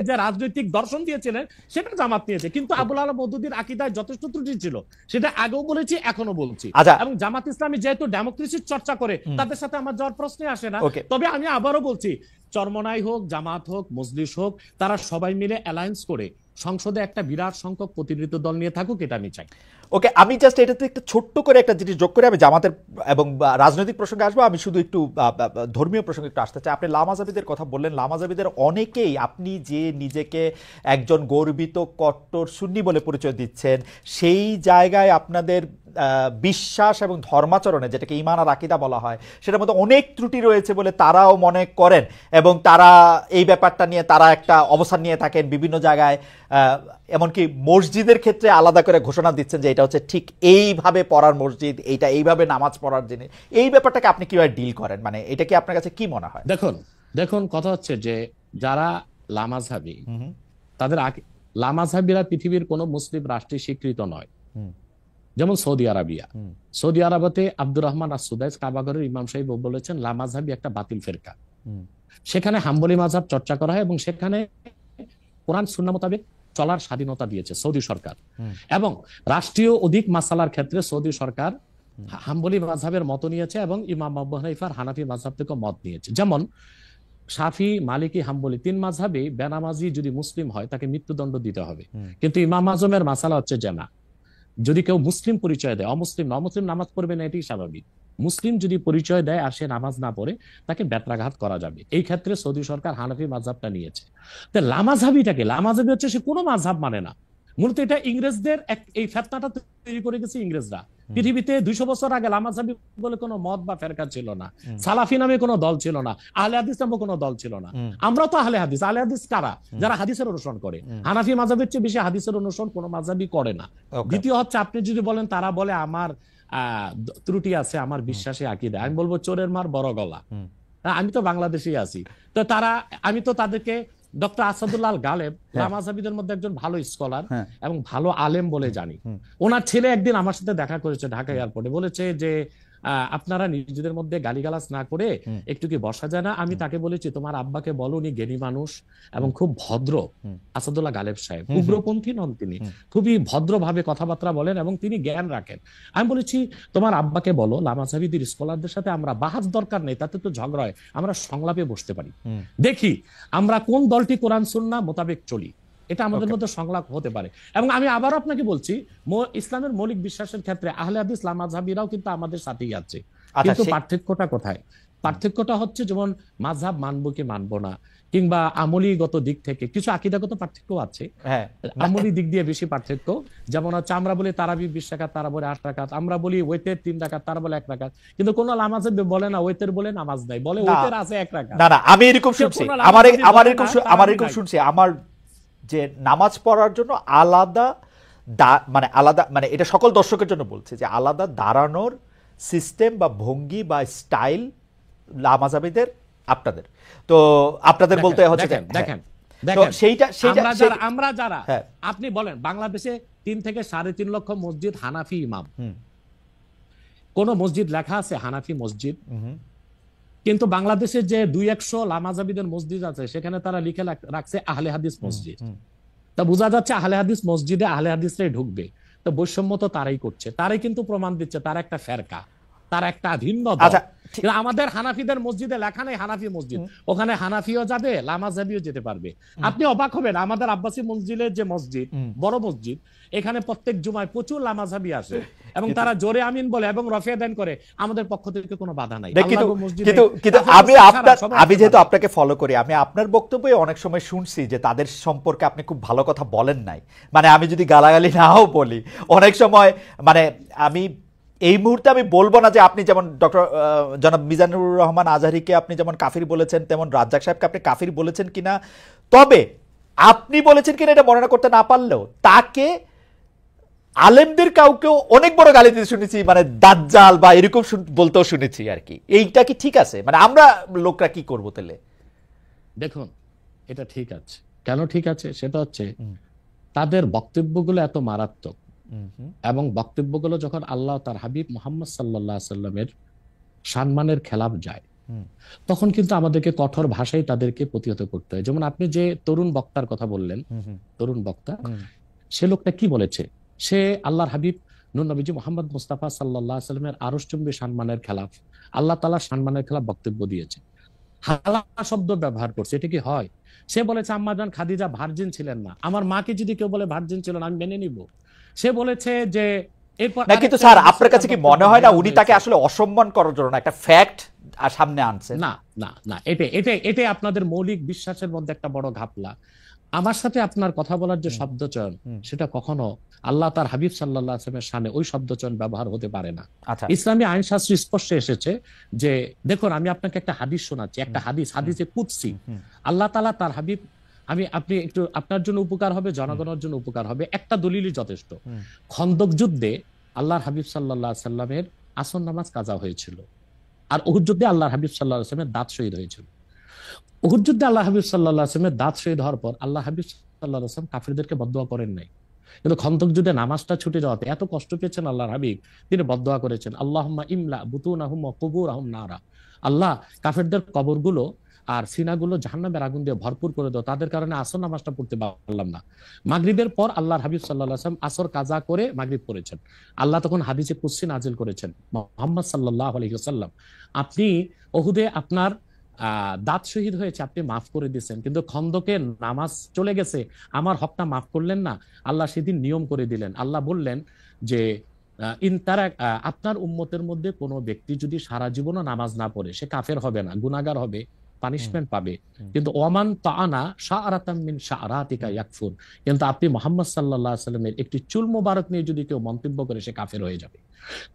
যে রাজনৈতিক দর্শন দিয়েছিলেন সেটা জামাত নিয়েছে। কিন্তু আবুল আলা মওদুদীর আকীদায় যথেষ্ট ত্রুটি ছিল, সেটা আগেও বলেছি, এখনো বলছি। এবং জামাত ইসলামী যেহেতু ডেমোক্রেসির চর্চা করে, তাদের সাথে আমার যাওয়ার প্রশ্নই আসে না। তবে আমি আবারও বলছি, চরমনাই হোক, জামাত হোক, মজলিস হোক, তারা সবাই মিলে অ্যালায়েন্স করে সংসদে একটা বিরাট সংখ্যক প্রতিনিধি দল নিয়ে থাকুক, এটা আমি চাই। ওকে, আমি জাস্ট এটাতে একটা ছোট্ট করে একটা জিনিস যোগ করে আমি জামাতের এবং রাজনৈতিক প্রসঙ্গে আসবো। আমি শুধু একটু ধর্মীয় প্রসঙ্গে একটু আসতে চাই। আপনি লামাজাবিদের কথা বললেন, লামাজাবিদের অনেকেই, আপনি যে নিজেকে একজন গর্বিত কট্টর সুন্নি বলে পরিচয় দিচ্ছেন, সেই জায়গায় আপনাদের বিশ্বাস এবং ধর্মাচরণে, যেটাকে ঈমান আর আকীদা বলা হয়, সেটার মধ্যে অনেক ত্রুটি রয়েছে বলে তারাও মনে করেন, এবং তারা এই ব্যাপারটা নিয়ে তারা একটা অবস্থান নিয়ে থাকেন বিভিন্ন জায়গায়। এমনকি মসজিদের ক্ষেত্রে আলাদা করে ঘোষণা দিচ্ছেন যে এটা হচ্ছে ঠিক এইভাবে পড়ার মসজিদ, এইটা এইভাবে নামাজ পড়ার জিনিস। এই ব্যাপারটাকে আপনি কিভাবে ডিল করেন? মানে এটা কি আপনার কাছে কি মনে হয়? দেখুন কথা হচ্ছে যে যারা লামাজহাবি, তাদের লামাজহাবিরা পৃথিবীর কোন মুসলিম রাষ্ট্রে স্বীকৃত নয়। যেমন সৌদি আরবিয়া, সৌদি আরবতে আব্দুর রহমান আস-সুদাইস কাবাগরের ইমাম সাহেব বলেছেন লামাজহাবি একটা বাতিল ফেরকা। সেখানে হাম্বলি মাযহাব চর্চা করা হয় এবং সেখানে কোরআন সুন্নাহ মোতাবেক চলার স্বাধীনতা দিয়েছে সৌদি সরকার। এবং রাষ্ট্রীয় অধিক মাসালার ক্ষেত্রে সৌদি সরকার হাম্বলি মাযহাবের মত নিয়েছে এবং ইমাম আবু হানিফার হানাফি মাযহাব থেকে মত নিয়েছে। যেমন শাফি, মালিকি, হাম্বলি 3 মাযহাবে বেনামাজি যদি মুসলিম হয় তাকে মৃত্যুদণ্ড দিতে হবে। কিন্তু ইমাম আজমের মাসালা হচ্ছে যে না, যদি কেউ মুসলিম পরিচয় দেয়, অমুসলিম নামাজ পড়বে না, এটাই স্বাভাবিক। মুসলিম যদি পরিচয় দেয় আর সে নামাজ না পড়ে, তাকে বেত্রাঘাত করা যাবে। এই ক্ষেত্রে সৌদি সরকার হানাফি মাযহাবটা নিয়েছে। তো লামাজহাবিটাকে, লামাজহাবি হচ্ছে সে কোনো মাযহাব মানে না। মূলত এটা ইংরেজদের এই ফেতনাটা তৈরি করে গেছে ইংরেজরা। পৃথিবীতে 200 বছর আগে লামাজহাবি বলে কোনো মত বা ফেরকা ছিল না, সালাফি নামে কোনো দল ছিল না, আহলে হাদিস নামে কোনো দল ছিল না। আমরা তো আহলে হাদিস। আহলে হাদিস কারা? যারা হাদিসের অনুসরণ করে। হানাফি মাযহাবের চেয়ে বেশি হাদিসের অনুসরণ কোনো মাযহাবই করে না। দ্বিতীয় হচ্ছে, আপনি যদি বলেন তারা বলে আমার ত্রুটি আছে আমার বিশ্বাসে আকীদা, আমি বলবো চোরের মার বড় গলা। আমি তো বাংলাদেশেই আছি, তো তারা, আমি তো তাদেরকে ডক্টর আসাদুল্লাহ আল গালেব লামাজহাবিদের মধ্যে একজন ভালো স্কলার এবং ভালো আলেম বলে জানি। ওনার ছেলে একদিন আমার সাথে দেখা করেছে ঢাকা এয়ারপোর্টে, বলেছে যে আপনারা নিজেদের মধ্যে গালিগালাজ না করে একটু কি বসা যায় না? আমি তাকে বলেছি তোমার আব্বাকে বলো, উনি জ্ঞানী মানুষ এবং খুব ভদ্র। আসাদুল্লাহ গালেব সাহেব উগ্রপন্থী নন, তিনি খুবই ভদ্রভাবে কথাবার্তা বলেন এবং তিনি জ্ঞান রাখেন। আমি বলেছি তোমার আব্বাকে বলো লামাজহাবিদের স্কলারদের সাথে আমরা বাহাস দরকার নেই, তাতে তো ঝগড়া হয়, আমরা সংলাপে বসতে পারি, দেখি আমরা কোন দলটি কোরআন সুন্নাহ মোতাবেক চলি, এটা আমাদের মধ্যে সংলাপ হতে পারে। এবং আমি আবার আপনাকে বলছি, ইসলামের মৌলিক বিশ্বাসের ক্ষেত্রে আহলে হাদিস লামাজহাবিরাও কিন্তু আমাদের সাথেই আছে। কিন্তু পার্থক্যটা কোথায়? পার্থক্যটা হচ্ছে যেমন মাযহাব মানবো কি মানবো না, কিংবা আমলীগত দিক থেকে কিছু আকীদাগত পার্থক্য আছে। আমলী দিক দিয়ে বেশি পার্থক্য। যেমন হচ্ছে আমরা বলি তারাবি 20 রাকাত, তারা বলে 8 রাকাত। আমরা বলি ওয়েতের 3 রাকাত, তারা বলে 1 রাকাত। কিন্তু কোন লামাজহাবি বলে না ওয়েতের বলে নামাজ নাই, বলে ওয়েতের আছে 1 রাকাত। না, আমি এরকম শুনছি, আমার এরকম শুনছি, আমার যে নামাজ পড়ার জন্য আলাদা মানে এটা সকল দর্শকের জন্য বলছে যে আলাদা দাঁড়ানোর সিস্টেম বা ভঙ্গি বা স্টাইল লামাজহাবিদের, আপনাদের তো আপনাদের বলতে হচ্ছে দেখেন আমরা যারা, আপনি বলেন বাংলাদেশে 3 থেকে 3.5 লক্ষ মসজিদ হানাফি ইমাম, কোন মসজিদ লেখা আছে হানাফি মসজিদ? কিন্তু বাংলাদেশে যে 200 লামাজহাবিদের মসজিদ আছে সেখানে তারা লিখে রাখছে আহলে হাদিস মসজিদ। তা বোঝা যাচ্ছে আহলে হাদিস মসজিদে আহলে হাদিসরাই ঢুকবে। তো বৈষম্য তো তারাই করছে, তারাই কিন্তু প্রমাণ দিচ্ছে তারা একটা ফেরকা, তারা একটা ভিন্ন দল। আমাদের হানাফিদের মসজিদে লেখা নেই হানাফি মসজিদ, ওখানে হানাফিও যাবে লামাজহাবিও যেতে পারবে। আপনি অবাক হবেন, আমাদের আব্বাসী মসজিদের যে মসজিদ, বড় মসজিদ, এখানে প্রত্যেক জুমায় প্রচুর লামাজহাবি আসে এবং তারা জোরে আমিন বলে এবং রফিয়া দান করে, আমাদের পক্ষ থেকে কোনো বাধা নাই। কিন্তু আমি যেহেতু আপনাকে ফলো করি, আমি আপনার বক্তব্যে অনেক সময় শুনছি যে তাদের সম্পর্কে আপনি খুব ভালো কথা বলেন নাই। মানে আমি যদি গালাগালি নাও বলি অনেক সময়, মানে আমি এই মুহূর্তে আমি বলবো না যে আপনি যেমন ডক্টর জনাব মিজানুর রহমান আজহারীকে আপনি যেমন কাফির বলেছেন, তেমন রাজ্জাক সাহেবকে আপনি কাফির বলেছেন কিনা, তবে আপনি বলেছেন কিনা এটা বর্ণনা করতে না পারলেও তাকে আলেমদের কাউকেও অনেক বড় গালি দিতে শুনেছি, মানে দাজ্জাল বা এরকম বলতেও শুনেছি আর কি। এইটা কি ঠিক আছে? মানে আমরা লোকরা কি করবো তাহলে? দেখুন, এটা ঠিক আছে। কেন ঠিক আছে? সেটা হচ্ছে তাদের বক্তব্যগুলো এত মারাত্মক এবং বক্তব্যগুলো যখন আল্লাহ তার হাবিব মুহাম্মদ সাল্লাল্লাহু আলাইহি সাল্লামের সম্মানের খেলাফ যায়, তখন কিন্তু আমাদেরকে কঠোর ভাষায় তাদেরকে প্রতিহত করতে হয়। যেমন আপনি যে তরুণ বক্তার কথা বললেন, তরুণ বক্তা, সে লোকটা কি বলেছে? সে আল্লাহর হাবিব নূর নবীজি মুহাম্মদ মুস্তাফা সাল্লাল্লাহু আলাইহি সাল্লামের আরশচুম্বী সম্মানের খেলাফ, আল্লাহ তাআলার সম্মানের খেলাফ বক্তব্য দিয়েছে। হালা শব্দ ব্যবহার করছে, এটা কি হয়? সে বলেছে আম্মা জান খাদিজা ভার্জিন ছিলেন না, আমার মাকে যদি কেউ বলে ভার্জিন ছিল না আমি মেনে নিব। সে বলেছে যে এরপর না, কিন্তু স্যার আপনার কাছে কি মনে হয় না উনি তাকে আসলে অসম্মান করার জন্য একটা ফ্যাক্ট সামনে আনছেন? না না না, এটা আপনাদের মৌলিক বিশ্বাসের মধ্যে একটা বড় ঘাপলা। আমার সাথে আপনার কথা বলার যে শব্দ চয়ন, সেটা কখনো আল্লাহ তার হাবিব সাল্লাল্লাহু আলাইহি ওয়াসাল্লামের শানে ওই শব্দ চয়ন ব্যবহার হতে পারে না। আচ্ছা, ইসলামী আইন শাস্ত্র স্পষ্ট এসেছে যে দেখুন, আমি আপনাকে একটা হাদিস শোনাচ্ছি, একটা হাদিসে কুদসি। আল্লাহ তাআলা তার হাবিব, আপনি একটু আপনার জন্য উপকার হবে, জনগণের জন্য উপকার হবে, একটা দলিলই যথেষ্ট। খন্দক যুদ্ধে আল্লাহর হাবিব সাল্লাল্লাহু আলাইহি ওয়াসাল্লামের আসর নামাজ কাজা হয়েছিল, আর উহুদ যুদ্ধে আল্লাহর হাবিব সাল্লাল্লাহু আলাইহি ওয়াসাল্লামের দাঁত শহীদ হয়েছিল। উহুদ যুদ্ধে আল্লাহ হাবিব সাল্লাল্লাহু আলাইহি ওয়াসাল্লামের দাঁত শহীদ হওয়ার পর আল্লাহ হাবিব সাল্লাল্লাহু আলাইহি ওয়াসাল্লাম কাফিরদেরকে বদদুয়া করেন নাই, কিন্তু খন্দক যুদ্ধে নামাজটা ছুটে যাওয়াতে এত কষ্ট পেয়েছেন আল্লাহর হাবিব, তিনি বদদুয়া করেছেন আল্লাহুম্মা ইমলা বুতুনাহুম ওয়া কুবুরহুম নারা, আল্লাহ কাফিরদের কবরগুলো আর সিনাগুলো জাহান্নামের আগুন দিয়ে ভরপুর করে দাও, তাদের কারণে আসর নামাজটা পড়তে পারলাম না। মাগরিবের পর আল্লাহর হাবিব সাল্লাল্লাহু আলাইহি ওয়াসাল্লাম আসর কাজা করে মাগরিব পড়েছেন। আল্লাহ তখন হাদিসে কুদসি নাজিল করেছেন, মুহাম্মদ সাল্লাল্লাহু আলাইহি ওয়াসাল্লাম আপনি উহুদে আপনার দাঁত শহীদ হয়েছে, আপনি মাফ করে দিয়েছেন, কিন্তু খন্দকের নামাজ চলে গেছে, আমার হকটা মাফ করলেন না। আল্লাহ সেদিন নিয়ম করে দিলেন, আল্লাহ বললেন যে আপনার উম্মতের মধ্যে কোনো ব্যক্তি যদি সারা জীবনও নামাজ না পড়ে, সে কাফের হবে না, গুনাহগার হবে, পানিশমেন্ট পাবে, কিন্তু ওয়ামান তাআনা শাআরাতাম মিন শাআরাতিকা ইয়াকফুর, কিন্তু আপনি মুহাম্মদ সাল্লাল্লাহু আলাইহি ওয়াসাল্লামের একটি চুল মোবারক নিয়ে যদি কেউ মন্তব্য করে, সে কাফের হয়ে যাবে।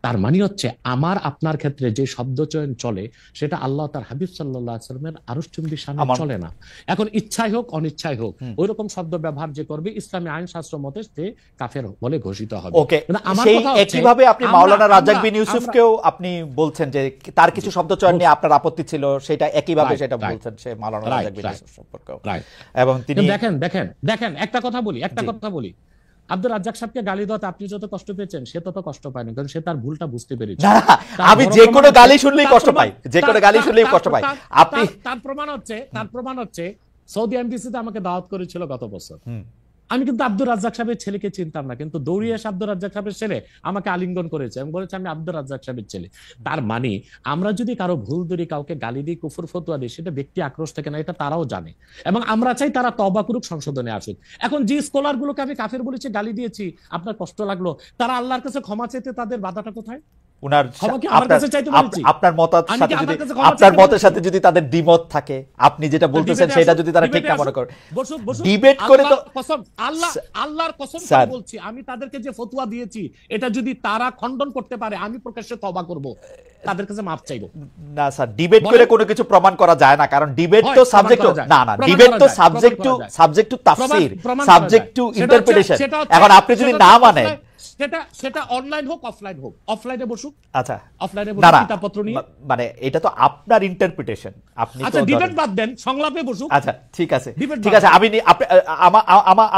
তার মানে হচ্ছে আমার আপনার ক্ষেত্রে যে শব্দ চয়ন চলে, সেটা আল্লাহ তার হাবিব সাল্লাল্লাহু আলাইহি ওয়াসাল্লামের আরশচুম্বী শানে চলে না। এখন ইচ্ছাই হোক অনিচ্ছাই হোক ওইরকম শব্দ ব্যবহার যে করবে, ইসলামী আইন শাস্ত্র মতে সে কাফের বলে ঘোষিত হবে। ওকে, সেই একইভাবে আপনি মাওলানা রাজ্জাক বিন ইউসুফকেও আপনি বলছেন যে তার কিছু শব্দ চয়ন নিয়ে আপনার আপত্তি ছিল, সেটা একইভাবে সেটা বলছেন সে মাওলানা রাজ্জাক বিন ইউসুফ সম্পর্কেও। এবং তিনি দেখেন একটা কথা বলি, আব্দুর রাজ্জাক সাহেবকে গালি দেওয়াতে আপনি যত কষ্ট পেয়েছেন, সে তত কষ্ট পায়নি, কারণ সে তার ভুলটা বুঝতে পেরেছে। আমি যে কোনো গালি শুনলেই কষ্ট পাই, যে কোনো গালি শুনলেই কষ্ট পাই। আপনি তার প্রমাণ হচ্ছে সৌদি এমবিসিতে আমাকে দাওয়াত করেছিল গত বছর, আমি কিন্তু আব্দুর রাজ্জাক সাহেবের ছেলেকে চিনতাম না, কিন্তু দৌড়িয়ে এসে আব্দুর রাজ্জাক সাহেবের ছেলে আমাকে আলিঙ্গন করেছে এবং বলেছে আমি আব্দুর রাজ্জাক সাহেবের ছেলে। তার মানে আমরা যদি কারো ভুল ধরি, কাউকে গালি দিই, কুফর ফতোয়া দিই, সেটা ব্যক্তি আক্রোশ থেকে না, এটা তারাও জানে, এবং আমরা চাই তারা তওবা করুক, সংশোধনে আসুক। এখন যে স্কলার গুলোকে আমি কাফের বলেছি, গালি দিয়েছি, আপনার কষ্ট লাগলো, তারা আল্লাহর কাছে ক্ষমা চাইতে তাদের বাধাটা কোথায়? আপনার মতের সাথে যদি তাদের দ্বিমত থাকে, আপনি যেটা বলতেছেন সেটা যদি তারা ঠিক না মনে করে, ডিবেট করে তো আল্লাহর কসম বলছি, আমি তাদেরকে যে ফতোয়া দিয়েছি এটা যদি তারা খণ্ডন করতে পারে, আমি প্রকাশ্যে তওবা করব, তাদের কাছে মাফ চাইবো। না স্যার, ডিবেট করে কোনো কিছু প্রমাণ করা যায় না, কারণ ডিবেট তো সাবজেক্ট ডিবেট তো subject to Tafsir, subject to interpretation. এখন আপনি যদি না মানেন, সেটা অনলাইন হোক অফলাইন হোক, অফলাইনে বসুক, আচ্ছা অফলাইনে বসুক, কিতাবপত্র নিয়ে, মানে এটা তো আপনার ইন্টারপ্রিটেশন, আপনি আচ্ছা ডিবেট বাদ দেন, সংলাপে বসুক। আচ্ছা ঠিক আছে, আমি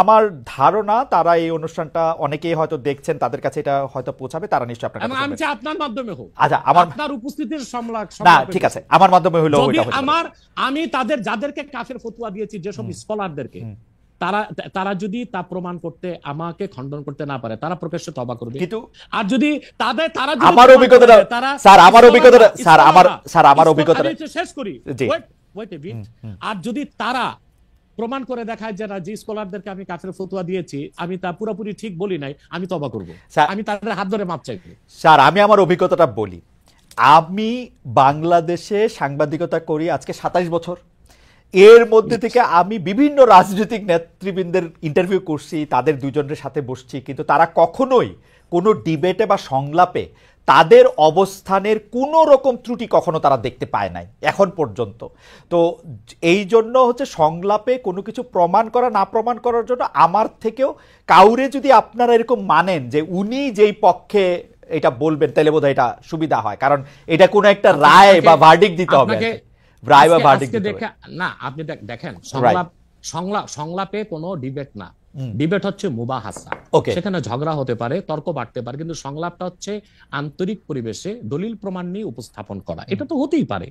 আমার ধারণা তারা এই অনুষ্ঠানটা অনেকেই হয়তো দেখছেন, তাদের কাছে এটা হয়তো পৌঁছাবে, তারা নিশ্চয়ই আপনার কাছে, আমি চাই আপনার মাধ্যমে হোক। আচ্ছা, আপনার উপস্থিতির সংলাপ, না ঠিক আছে, আমার মাধ্যমে হলো ওইটা হচ্ছে আমি যাদেরকে কাফের ফতোয়া দিয়েছি, যেসব স্কলারদেরকে, তারা যদি তা প্রমাণ করতে, আমাকে খণ্ডন করতে না পারে, তারা প্রকাশ্যে তওবা করবে। কিন্তু আর যদি তারা আমার অভিজ্ঞতা শেষ করি, আর যদি তারা প্রমাণ করে দেখায় যে যে স্কলারদেরকে আমি কাফের ফতোয়া দিয়েছি, আমি তা পুরোপুরি ঠিক বলি নাই, আমি তওবা করব, আমি তাদের হাত ধরে মাপ চাইব। স্যার, আমি আমার অভিজ্ঞতাটা বলি। আমি বাংলাদেশে সাংবাদিকতা করি আজকে 27 বছর। এর মধ্যে থেকে আমি বিভিন্ন রাজনৈতিক নেতৃবৃন্দের ইন্টারভিউ করছি, তাদের দুজনের সাথে বসছি, কিন্তু তারা কখনোই কোনো ডিবেটে বা সংলাপে তাদের অবস্থানের কোনো রকম ত্রুটি কখনো তারা দেখতে পায় নাই এখন পর্যন্ত। তো এই জন্য হচ্ছে সংলাপে কোনো কিছু প্রমাণ করা না প্রমাণ করার জন্য আমার থেকেও কাউরে যদি আপনারা এরকম মানেন যে উনি যেই পক্ষে এটা বলবেন, তাহলে বোধহয় এটা সুবিধা হয়, কারণ এটা কোনো একটা রায় বা ভার্ডিক্ট দিতে হবে, না, আপনি দেখেন সংলাপে কোনো ডিবেট না, ডিবেট হচ্ছে মুবাহাসা, ওকে সেখানে ঝগড়া হতে পারে, তর্ক বাড়তে পারে, কিন্তু সংলাপটা হচ্ছে আন্তরিক পরিবেশে দলিল প্রমাণ নিয়ে উপস্থাপন করা। এটা তো হতেই পারে,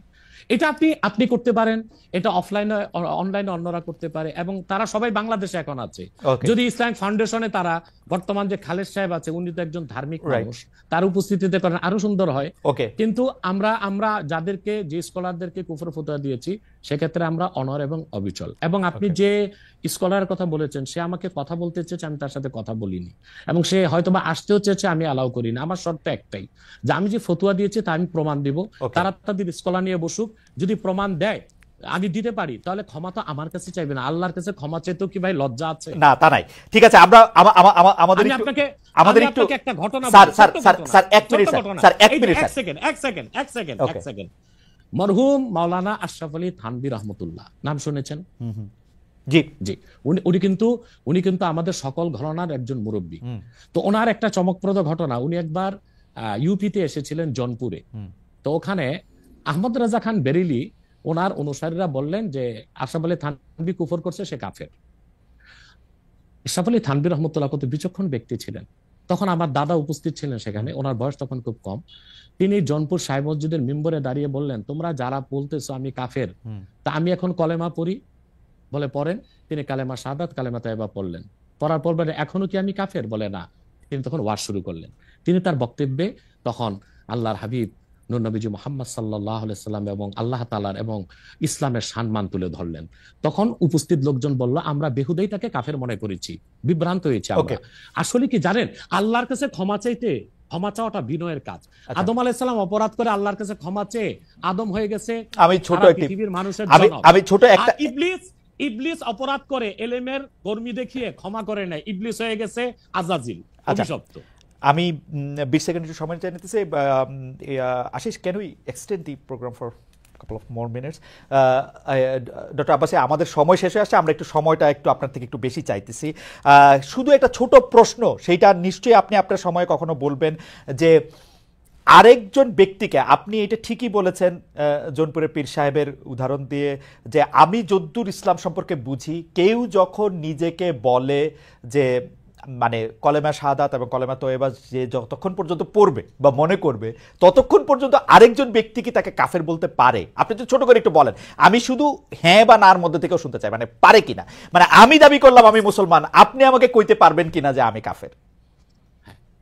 এটা আপনি করতে পারেন, এটা অফলাইনে অনলাইনে অন্যরা করতে পারে, এবং তারা সবাই বাংলাদেশে এখন আছে। ওকে যদি ইসলামিক ফাউন্ডেশনে তারা, বর্তমান যে খালেদ সাহেব আছে উনি তো একজন ধার্মিক রাইট মানুষ, তার উপস্থিতিতে করেন আরো সুন্দর হয়। ওকে কিন্তু আমরা যাদেরকে, যে স্কলারদেরকে কুফর ফতোয়া দিয়েছি, সেক্ষেত্রে আমরা অনর এবং অবিচল। এবং আপনি ওকে যে স্কলারের কথা বলেছেন, সে আমাকে কথা বলতে চেয়েছে, আমি তার সাথে কথা বলিনি, এবং সে হয়তোবা আসতেও চেয়েছে, আমি অ্যালাউ করিনি। আমার শর্ত একটাই, যে আমি যে ফতোয়া দিয়েছি তা আমি প্রমাণ দিব, ওকে তারা তাদের স্কলার নিয়ে বসুক, যদি প্রমাণ দেয় আমি দিতে পারি, তাহলে ক্ষমা তো আমার কাছে চাইবে না, আল্লাহর কাছে ক্ষমা চাইতেও কি ভাই লজ্জা আছে? না তা নাই, ঠিক আছে। আমরা আমাদের আমি একটু আপনাকে আমাদের একটু একটা ঘটনা স্যার বলি, স্যার ছোট্ট স্যার ঘটনা, স্যার এক ছোট্ট মিনিট স্যার ঘটনা। স্যার এক এই যে মিনিট এক স্যার সেকেন্ড, ওকে এক সেকেন্ড। মরহুম মাওলানা আশরাফ আলী থানভী রহমতুল্লাহ, নাম শুনেছেন? জি জি। উনি কিন্তু আমাদের সকল ঘরানার একজন মুরব্বী। হুম তো ওনার একটা চমকপ্রদ ঘটনা, উনি একবার ইউপিতে এসেছিলেন জনপুরে। হুম তো ওখানে আহমদ রাজা খান বেরেলি, ওনার অনুসারীরা বললেন যে আশরাফ আলী থানভী কুফর করছে, সে কাফের। আশরাফ আলী থানভী রহমতুল্লাহ কত বিচক্ষণ ব্যক্তি ছিলেন। তখন আমার দাদা উপস্থিত ছিলেন সেখানে, ওনার বয়স তখন খুব কম। তিনি জনপুর সাহেব মসজিদের মিম্বরে দাঁড়িয়ে বললেন, তোমরা যারা বলতেছো আমি কাফের, তা আমি এখন কলেমা পড়ি। বলে পড়েন। তিনি কালেমা শাহাদাত, কালেমা তাইবা পড়লেন। পড়ার পর বলে এখনো কি আমি কাফের? বলে না। তিনি তখন ওয়াজ শুরু করলেন। তিনি তার বক্তব্যে তখন আল্লাহর হাবিব নূর নবীজি মুহাম্মদ সাল্লাল্লাহু আলাইহি সাল্লাম এবং আল্লাহ তাআলার এবং ইসলামের সম্মান তুলে ধরলেন। তখন উপস্থিত লোকজন বলল, আমরা বেহুদাই তাকে কাফের মনে করেছি, বিভ্রান্ত হয়েছে আমরা। আসলে কি জানেন, আল্লাহর কাছে ক্ষমা চাইতে, ক্ষমা চাওয়াটা বিনয়ের কাজ। আদম আলাইহিস সালাম অপরাধ করে আল্লাহর কাছে ক্ষমা চেয়ে আদম হয়ে গেছে আমি ছোট একটি পৃথিবীর মানুষের জনক। আমি ছোট একটা ইবলিস অপরাধ করে এলেমের কর্মী দেখিয়ে ক্ষমা করে নাই, ইবলিস হয়ে গেছে আজাজিল, অভিশপ্ত। আমি 20 সেকেন্ড একটু সময় চাই নিতেছি। Ashish, can we extend the program for couple of more minutes? Doctor Abbasi, আমাদের সময় শেষ হয়ে আসছে, আমরা একটু সময়টা একটু আপনার থেকে একটু বেশি চাইতেছি। শুধু একটা ছোট প্রশ্ন, সেইটা নিশ্চয়ই আপনি আপনার সময় কখনো বলবেন, যে আরেকজন ব্যক্তিকে, আপনি এটা ঠিকই বলেছেন জৌনপুরের পীর সাহেবের উদাহরণ দিয়ে, যে আমি যদ্দুর ইসলাম সম্পর্কে বুঝি, কেউ যখন নিজেকে বলে যে মানে কলেমা শাহাদাত এবং কলেমা তয়বা যে যতক্ষণ পর্যন্ত পড়বে বা মনে করবে, ততক্ষণ পর্যন্ত আরেকজন ব্যক্তি কি তাকে কাফের বলতে পারে? আপনি যদি ছোট করে একটু বলেন, আমি শুধু হ্যাঁ বা নার মধ্যে থেকেও শুনতে চাই, মানে পারে কিনা। মানে আমি দাবি করলাম আমি মুসলমান, আপনি আমাকে কইতে পারবেন কিনা যে আমি কাফের?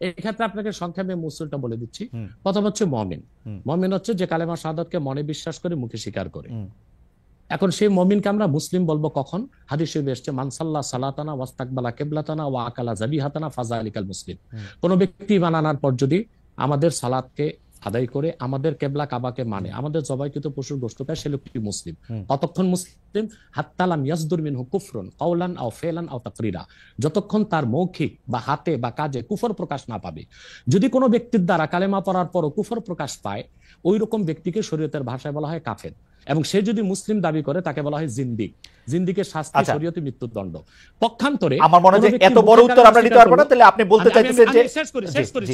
এক্ষেত্রে আপনাকে সংক্ষেপে মূলটা বলে দিচ্ছি। প্রথম হচ্ছে মমিন। মমিন হচ্ছে যে কালেমা শাহাদাতকে মনে বিশ্বাস করে, মুখে স্বীকার করে। এখন সেই মমিনকে আমরা মুসলিম বলবো কখন? হাদিসে এসেছে, মান সাল্লা সালাতানা ওয়াস্তাকবালা কিবলাতানা ওয়া আকালা যাবিহাতানা ফাযালিকাল মুসলিম। কোন ব্যক্তি ঈমান আনার পর যদি আমাদের সালাতকে আদায় করে, আমাদের কেবলা কাবাকে মানে, আমাদের জবাইকৃত পশুর গোশত খায়, সে লোকটি মুসলিম। কতক্ষণ মুসলিম? হাত্তা লাম ইয়াসদুর মিনহু কুফরুন কাওলান আও ফিলান আও তাকরিরা, যতক্ষণ তার মৌখিক বা হাতে বা কাজে কুফর প্রকাশ না পাবে। যদি কোনো ব্যক্তির দ্বারা কালেমা পড়ার পরও কুফর প্রকাশ পায়, ওই রকম ব্যক্তিকে শরীয়তের ভাষায় বলা হয় কাফের। এবং সে যদি মুসলিম দাবি করে, তাকে বলা হয় জিন্দিক। জিন্দিকের শাস্তি শরীয়তে মৃত্যুদণ্ড। পক্ষান্তরে আমার মনে হয় এত বড় উত্তর আমরা নিতে পারবো না, তাহলে আপনি বলতে চাইতেছেন যে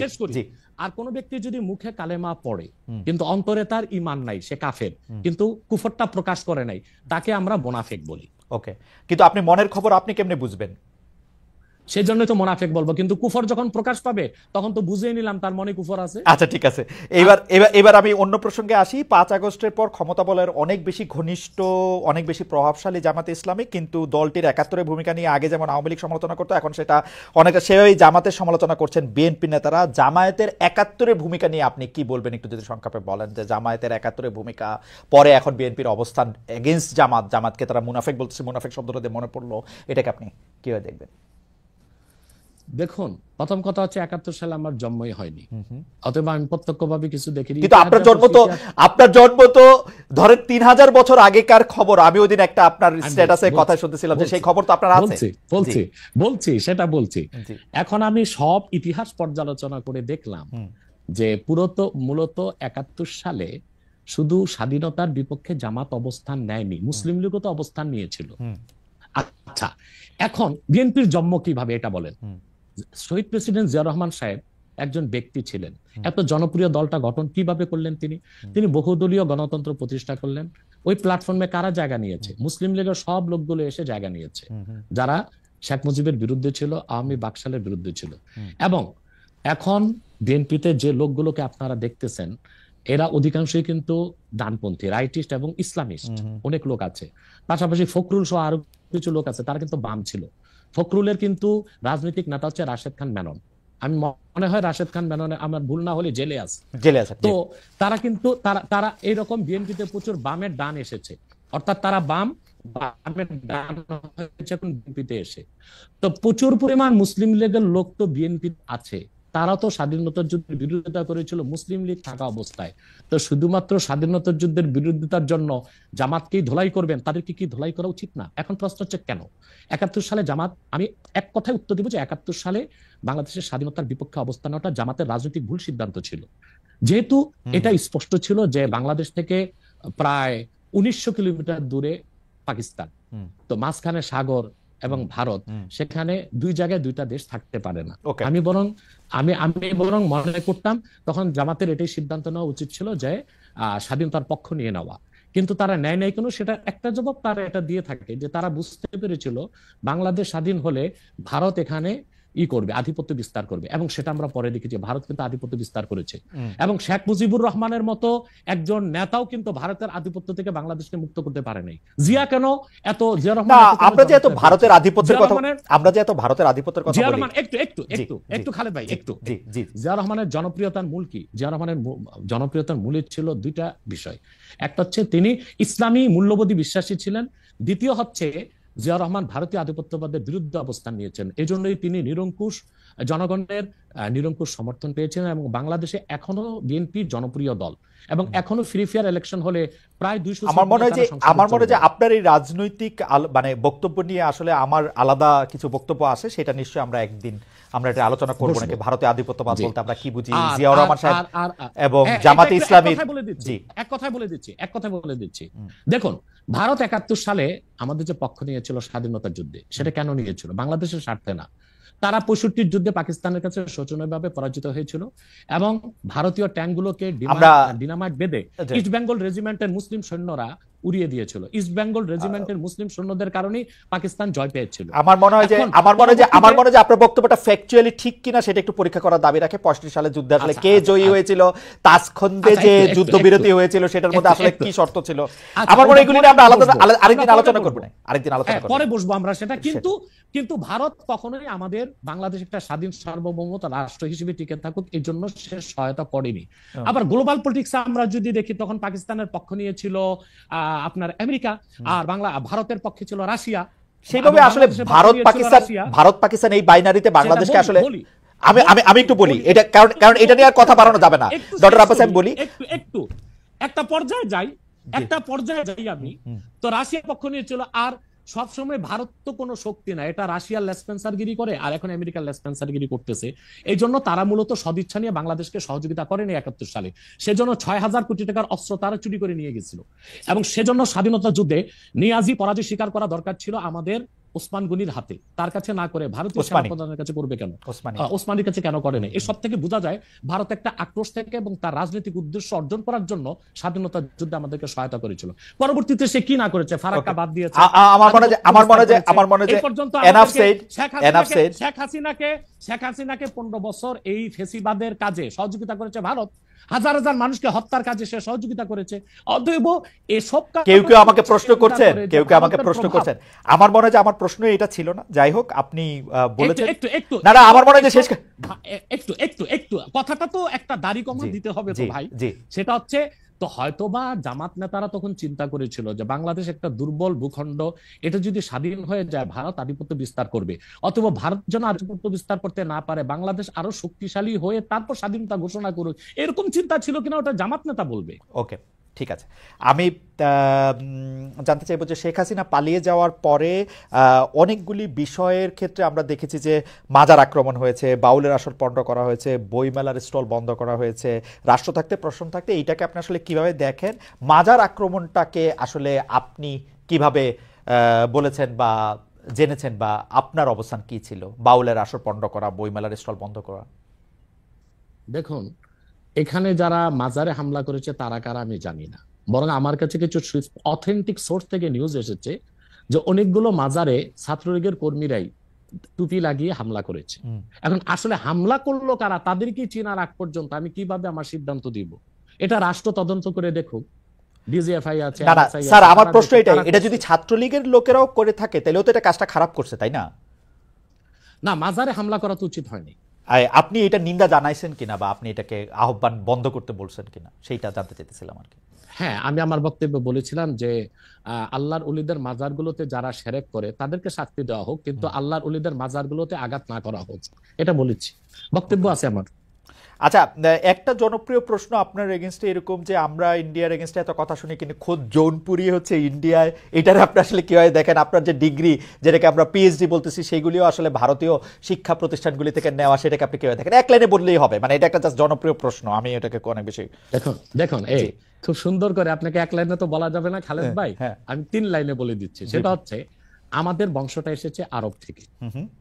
শেষ করি। আর কোন ব্যক্তি যদি মুখে কালেমা পড়ে কিন্তু অন্তরে তার ঈমান নাই, সে কাফের, কিন্তু কুফরটা প্রকাশ করে নাই, তাকে আমরা মুনাফিক বলি। ওকে, কিন্তু আপনি মনের খবর আপনি কেমনে বুঝবেন? সেই জন্য তো মুনাফিক বলবো, কিন্তু কুফর যখন প্রকাশ পাবে তখন তো বুঝেই নিলাম তার মনে কুফর আছে। আচ্ছা ঠিক আছে, এবার আমি অন্য প্রসঙ্গে আসি। 5 আগস্টের পর ক্ষমতা বলের অনেক বেশি ঘনিষ্ঠ, অনেক বেশি প্রভাবশালী জামাতে ইসলামী, কিন্তু দলটির 71-এর ভূমিকা নিয়ে আগে যেমন আওয়ামী লীগ সমালোচনা করতো, এখন সেটা অনেকটা সেভাবেই জামাতের সমালোচনা করছেন বিএনপি নেতারা। জামায়াতের 71-এর ভূমিকা নিয়ে আপনি কি বলবেন, একটু যদি সংক্ষেপে বলেন, যে জামায়াতের 71-এর ভূমিকা পরে এখন বিএনপির অবস্থান এগেইনস্ট জামাতকে তারা মুনাফিক বলতেছে, মুনাফিক শব্দটা দিয়ে মনে পড়লো, এটাকে আপনি কিভাবে দেখবেন? দেখুন, প্রথম কথা হচ্ছে 71 সালে আমার জন্মই হয়নি, অতএব আমি প্রত্যক্ষভাবে কিছু দেখিনি। কিন্তু আপনার জন্ম তো ধরেন 3000 বছর আগেকার খবর। আমি ওই দিন একটা আপনার স্ট্যাটাসে কথা শুনতেছিলাম যে সেই খবর তো আপনার আছে। বলছি সেটা বলছি। এখন আমি সব ইতিহাস পর্যালোচনা করে দেখলাম যে মূলত 71 সালে শুধু স্বাধীনতার বিপক্ষে জামাত অবস্থান নেয়নি, মুসলিম লীগও তো অবস্থান নিয়েছিল। আচ্ছা, এখন বিএনপির জন্ম কিভাবে এটা বলেন। শহীদ প্রেসিডেন্ট জিয়া রহমান সাহেব একজন ব্যক্তি ছিলেন, এত জনপ্রিয় দলটা গঠন কিভাবে করলেন? তিনি বহুদলীয় গণতন্ত্র প্রতিষ্ঠা করলেন। ওই প্ল্যাটফর্মে কারা জায়গা নিয়েছে? মুসলিম লীগের সব লোকগুলো এসে জায়গা নিয়েছে, যারা শেখ মুজিবের বিরুদ্ধে ছিল, আওয়ামী বাকশালের বিরুদ্ধে ছিল। এবং এখন বিএনপিতে যে লোকগুলোকে আপনারা দেখতেছেন, এরা অধিকাংশই কিন্তু ডানপন্থী, রাইটিস্ট এবং ইসলামিস্ট অনেক লোক আছে। পাশাপাশি ফখরুল সহ আরো কিছু লোক আছে, তারা কিন্তু বাম ছিল। ফখরুলের কিন্তু রাজনৈতিক নেতা হচ্ছে রাশেদ খান মেনন। আমি মনে হয় রাশেদ খান মেনন, আমার ভুল না হলে জেলে আছে। তো তারা কিন্তু তারা এইরকম বিএনপিতে প্রচুর বামের ডান এসেছে, অর্থাৎ তারা বামের ডান হয়েছে এখন বিএনপিতে এসে। তো প্রচুর পরিমাণ মুসলিম লীগের লোক তো বিএনপি আছে, তারা তো স্বাধীনতার যুদ্ধের বিরোধিতা করেছিল মুসলিম লীগ থাকা অবস্থায়। তো শুধুমাত্র স্বাধীনতার যুদ্ধের বিরোধিতার জন্য জামাতকেই ধোলাই করবেন? তাদেরকে কি ধোলাই করা উচিত না? এখন প্রশ্ন হচ্ছে কেন 71 সালে জামাত, আমি এক কথায় উত্তর দিব যে 71 সালে বাংলাদেশের স্বাধীনতার বিপক্ষে অবস্থান নেওয়াটা জামাতের রাজনৈতিক ভুল সিদ্ধান্ত ছিল। যেহেতু এটা স্পষ্ট ছিল যে বাংলাদেশ থেকে প্রায় 1900 কিলোমিটার দূরে পাকিস্তান, তো মাঝখানে সাগর এবং ভারত, সেখানে দুই জায়গায় দুইটা দেশ থাকতে পারে না। আমি বরং মনে করতাম তখন জামাতের এটাই সিদ্ধান্ত নেওয়া উচিত ছিল যে স্বাধীনতার পক্ষ নিয়ে নেওয়া, কিন্তু তারা নেয় নাই কেন? সেটা একটা জবাব তারা এটা দিয়ে থাকে যে তারা বুঝতে পেরেছিল বাংলাদেশ স্বাধীন হলে ভারত এখানে করবে, আধিপত্য বিস্তার করবে। এবং সেটা আমরা পরে দেখেছি, ভারত কিন্তু আধিপত্য বিস্তার করেছে। এবং শেখ মুজিবুর রহমানের মতো একজন নেতাও কিন্তু ভারতের আধিপত্য থেকে বাংলাদেশকে মুক্ত করতে পারে নাই। জিয়া কেন এত, জিয়া রহমান আমরা যে এত ভারতের আধিপত্যের কথা, আমরা যে এত ভারতের আধিপত্যের কথা জিয়া বলি, রহমান একটু খালেদ ভাই একটু, জিয়া রহমানের জনপ্রিয়তার মূল কি? জিয়া রহমানের জনপ্রিয়তার মূলে ছিল দুইটা বিষয়। একটা হচ্ছে তিনি ইসলামী মূল্যবোধী বিশ্বাসী ছিলেন, দ্বিতীয় হচ্ছে জিয়া রহমান ভারতীয় আধিপত্যবাদের বিরুদ্ধে অবস্থান নিয়েছেন। এই জন্যই তিনি নিরঙ্কুশ জনগণের নিরঙ্কুশ সমর্থন পেয়েছিলেন। এবং বাংলাদেশে এখনো বিএনপি জনপ্রিয় দল, এবং এখনো ফ্রি ফেয়ার ইলেকশন হলে প্রায় 200। আমার মনে হয় যে আপনার এই রাজনৈতিক মানে বক্তব্য নিয়ে আসলে আমার আলাদা কিছু বক্তব্য আছে, সেটা নিশ্চয়ই আমরা একদিন আমরা এটা আলোচনা করবো নাকি, ভারতীয় আধিপত্যবাদ বলতে আমরা কি বুঝি, জিয়াউর রহমান সাহেব এবং জামাতে ইসলামী। এক কথায় বলে দিচ্ছি, দেখুন ভারত 71 সালে আমাদের যে পক্ষ নিয়েছিল স্বাধীনতার যুদ্ধে, সেটা কেন নিয়েছিল? বাংলাদেশের স্বার্থে না। তারা 65 যুদ্ধে পাকিস্তানের কাছে শোচনীয়ভাবে পরাজিত হয়েছিল এবং ভারতীয় ট্যাঙ্কগুলোকে ডিনামাইট বেঁধে ইস্ট বেঙ্গল রেজিমেন্টের মুসলিম সৈন্যরা উড়িয়ে দিয়েছিল। ইস্ট বেঙ্গল রেজিমেন্টের মুসলিম সৈন্যদের কারণেই পাকিস্তান জয় পেয়েছিল। আমার মনে হয় যে আপনার বক্তব্যটা ফ্যাকচুয়ালি ঠিক কিনা সেটা একটু পরীক্ষা করার দাবি রাখে। 65 সালে যুদ্ধে আসলে কে জয়ী হয়েছিল, তাসখন্দে যে যুদ্ধবিরতি হয়েছিল সেটার মধ্যে আসলে কি শর্ত ছিল, আমার মনে হয় এগুলি আমরা আরেকদিন আলোচনা করব না, পরে বসবো আমরা সেটা। কিন্তু ভারত কখনোই আমাদের বাংলাদেশ একটা স্বাধীন সার্বভৌমত রাষ্ট্র হিসেবে টিকে থাকুক এই জন্য সে সহায়তা করেনি। আবার গ্লোবাল পলিটিক্সে আমরা যদি দেখি, তখন পাকিস্তানের পক্ষ নিয়েছিল আপনার আমেরিকা, আর ভারতের পক্ষে ছিল রাশিয়া। সেইভাবে আসলে ভারত পাকিস্তান এই বাইনারিতে বাংলাদেশকে আসলে আমি একটু বলি এটা, কারণ এটা নিয়ে আর কথা বাড়ানো যাবে না। ডক্টর আব্বাস আমি বলি একটু একটা পর্যায়ে যাই আমি। তো রাশিয়ার পক্ষ নিয়েছিল, আর সবসময় ভারত তো কোনো শক্তি না, এটা রাশিয়ার লেসপেন্সারগিরি করে, আর এখন আমেরিকার লেসপেন্সারগিরি করতেছে। এই জন্য তারা মূলত সদিচ্ছা নিয়ে বাংলাদেশকে সহযোগিতা করেনি 71 সালে। সেজন্য 6000 কোটি টাকার অস্ত্র তারা চুরি করে নিয়ে গেছিল। এবং সেজন্য স্বাধীনতা যুদ্ধে নিয়াজি পরাজয় স্বীকার করা দরকার ছিল আমাদের ওসমান গনির হাতে, তার কাছে না করে ভারতীয় সেনাপ্রধানের কাছে করবে কেন, ওসমানীর কাছে কেন করে না? এই সব থেকে বোঝা যায় ভারত একটা আক্রোশ থেকে এবং তার রাজনৈতিক উদ্দেশ্য অর্জন করার জন্য স্বাধীনতা যুদ্ধে আমাদেরকে সহায়তা করেছিল। পরবর্তীতে সে কি না করেছে, ফারাক্কা বাদ দিয়েছে। আমার মনে হয় শেখ হাসিনাকে 15 বছর এই ফেসিবাদের কাজে সহযোগিতা করেছে ভারত, হাজার হাজার মানুষকে হত্যার কাজে সে সহযোগিতা করেছে। অতএব এসব কেউ আমাকে প্রশ্ন করছেন, আমার মনে হয় যে আমার প্রশ্ন এটা ছিল না। যাই হোক, আপনি বলেছেন না, আমার মনে হয় যে শেষ একটু কথাটা তো একটা দাড়ি কমা দিতে হবে তো ভাই। সেটা হচ্ছে, তো হয়তোবা জামাত নেতারা তখন চিন্তা করেছিল যে বাংলাদেশ একটা দুর্বল ভূখণ্ড, এটা যদি স্বাধীন হয়ে যায় ভারত আধিপত্য বিস্তার করবে, অথবা ভারত যেন আধিপত্য বিস্তার করতে না পারে, বাংলাদেশ আরো শক্তিশালী হয়ে তারপর স্বাধীনতা ঘোষণা করুক, এরকম চিন্তা ছিল কিনা ওটা জামাত নেতা বলবে। ওকে, ঠিক আছে। আমি জানতে চাইবো যে শেখ হাসিনা পালিয়ে যাওয়ার পরে অনেকগুলি বিষয়ের ক্ষেত্রে আমরা দেখেছি যে মাজার আক্রমণ হয়েছে, বাউলের আসর পণ্ড করা হয়েছে, বইমেলার স্টল বন্ধ করা হয়েছে, রাষ্ট্র থাকতে প্রশ্ন থাকতে। এইটাকে আপনি আসলে কিভাবে দেখেন? মাজার আক্রমণটাকে আসলে আপনি কিভাবে বলেছেন বা জেনেছেন, বা আপনার অবস্থান কি ছিল? বাউলের আসর পণ্ড করা, বইমেলার স্টল বন্ধ করা। দেখুন, এখানে যারা মাজারে হামলা করেছে তারা কারা আমি জানি না, বরং আমার কাছে কিছু অথেন্টিক সোর্স থেকে নিউজ এসেছে যে অনেকগুলো মাজারে ছাত্রলীগের কর্মীরাই টুপি লাগিয়ে হামলা করেছে। এখন আসলে হামলা করলো কারা, তাদেরকে চেনার আগ পর্যন্ত আমি কিভাবে আমার সিদ্ধান্ত দিব? এটা রাষ্ট্র তদন্ত করে দেখুক, ডিজিএফআই আছে, না না NSI স্যার, আছে, আমার তারা প্রশ্ন দেখুক এটাই, কারা এটা করছে। যদি ছাত্রলীগের লোকেরাও করে থাকে তাহলেও তো এটা কাজটা খারাপ করছে, তাই না? না, মাজারে হামলা করা তো উচিত হয়নি। আপনি এটা নিন্দা জানাইছেন কিনা, বা আপনি এটাকে আহ্বান বন্ধ করতে বলছেন কিনা, সেইটা জানতে চাইতেছিলাম আর কি। হ্যাঁ, আমি আমার বক্তব্যে বলেছিলাম যে আল্লাহর ওলিদের মাজারগুলোতে যারা শিরক করে তাদেরকে শাস্তি দেওয়া হোক, কিন্তু আল্লাহর ওলিদের মাজারগুলোতে আঘাত না করা হোক, এটা বলেছি, বক্তব্য আছে আমার। আচ্ছা, একটা জনপ্রিয় প্রশ্ন আপনার এগেনস্টে এরকম যে আমরা ইন্ডিয়ার এগেনস্টে এত কথা শুনি, কিন্তু খোদ জৌনপুরি হচ্ছে ইন্ডিয়ায়, এটার আপনি আসলে কিভাবে দেখেন? আপনার যে ডিগ্রি, যেটাকে আমরা পিএইচডি বলতেছি, সেগুলিও আসলে ভারতীয় শিক্ষা প্রতিষ্ঠানগুলি থেকে নেওয়া, সেটাকে আপনি কিভাবে দেখেন? এক লাইনে বললেই হবে, মানে এটা একটা জাস্ট জনপ্রিয় প্রশ্ন, আমি এটাকে অনেক বেশি। দেখুন এই খুব সুন্দর করে, আপনাকে এক লাইনে তো বলা যাবে না খালেদ ভাই, হ্যাঁ। আমি 3 লাইনে বলে দিচ্ছি। সেটা হচ্ছে, আমাদের বংশটা এসেছে আরব থেকে,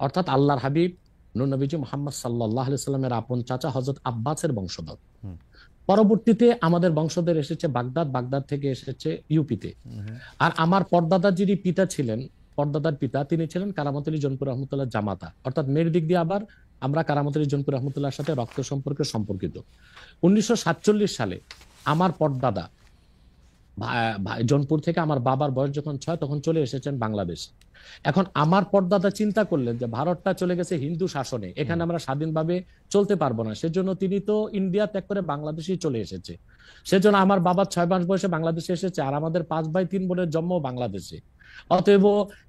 অর্থাৎ আল্লাহর হাবিব নূর নবীজি মুহাম্মদ সাল্লাল্লাহু আলাইহি সাল্লামের আপন চাচা হযরত আব্বাসের বংশধর। পরবর্তীতে আমাদের বংশধর এসেছে বাগদাদ, বাগদাদ থেকে এসেছে ইউপিতে। আর আমার পরদাদা যিনি পিতা ছিলেন, পরদাদার পিতা, তিনি ছিলেন কারামত আলী জনপুর রহমতুল্লাহ জামাতা, অর্থাৎ মেয়ের দিক দিয়ে আবার আমরা কারামত আলী জনপুর রহমতুল্লাহর সাথে রক্ত সম্পর্কে সম্পর্কিত। 1947 সালে আমার পরদাদা জনপুর থেকে, আমার বাবার বয়স যখন 6 তখন চলে এসেছেন বাংলাদেশ। এখন আমার পরদাদা চিন্তা করলেন যে ভারতটা চলে গেছে হিন্দু শাসনে, এখানে আমরা স্বাধীনভাবে চলতে পারবো না, সেজন্য তিনি তো ইন্ডিয়া ত্যাগ করে বাংলাদেশেই চলে এসেছে। সেজন্য আমার বাবা 6 মাস বয়সে বাংলাদেশে এসেছে, আর আমাদের 5 ভাই 3 বোনের জন্ম বাংলাদেশে। অতএব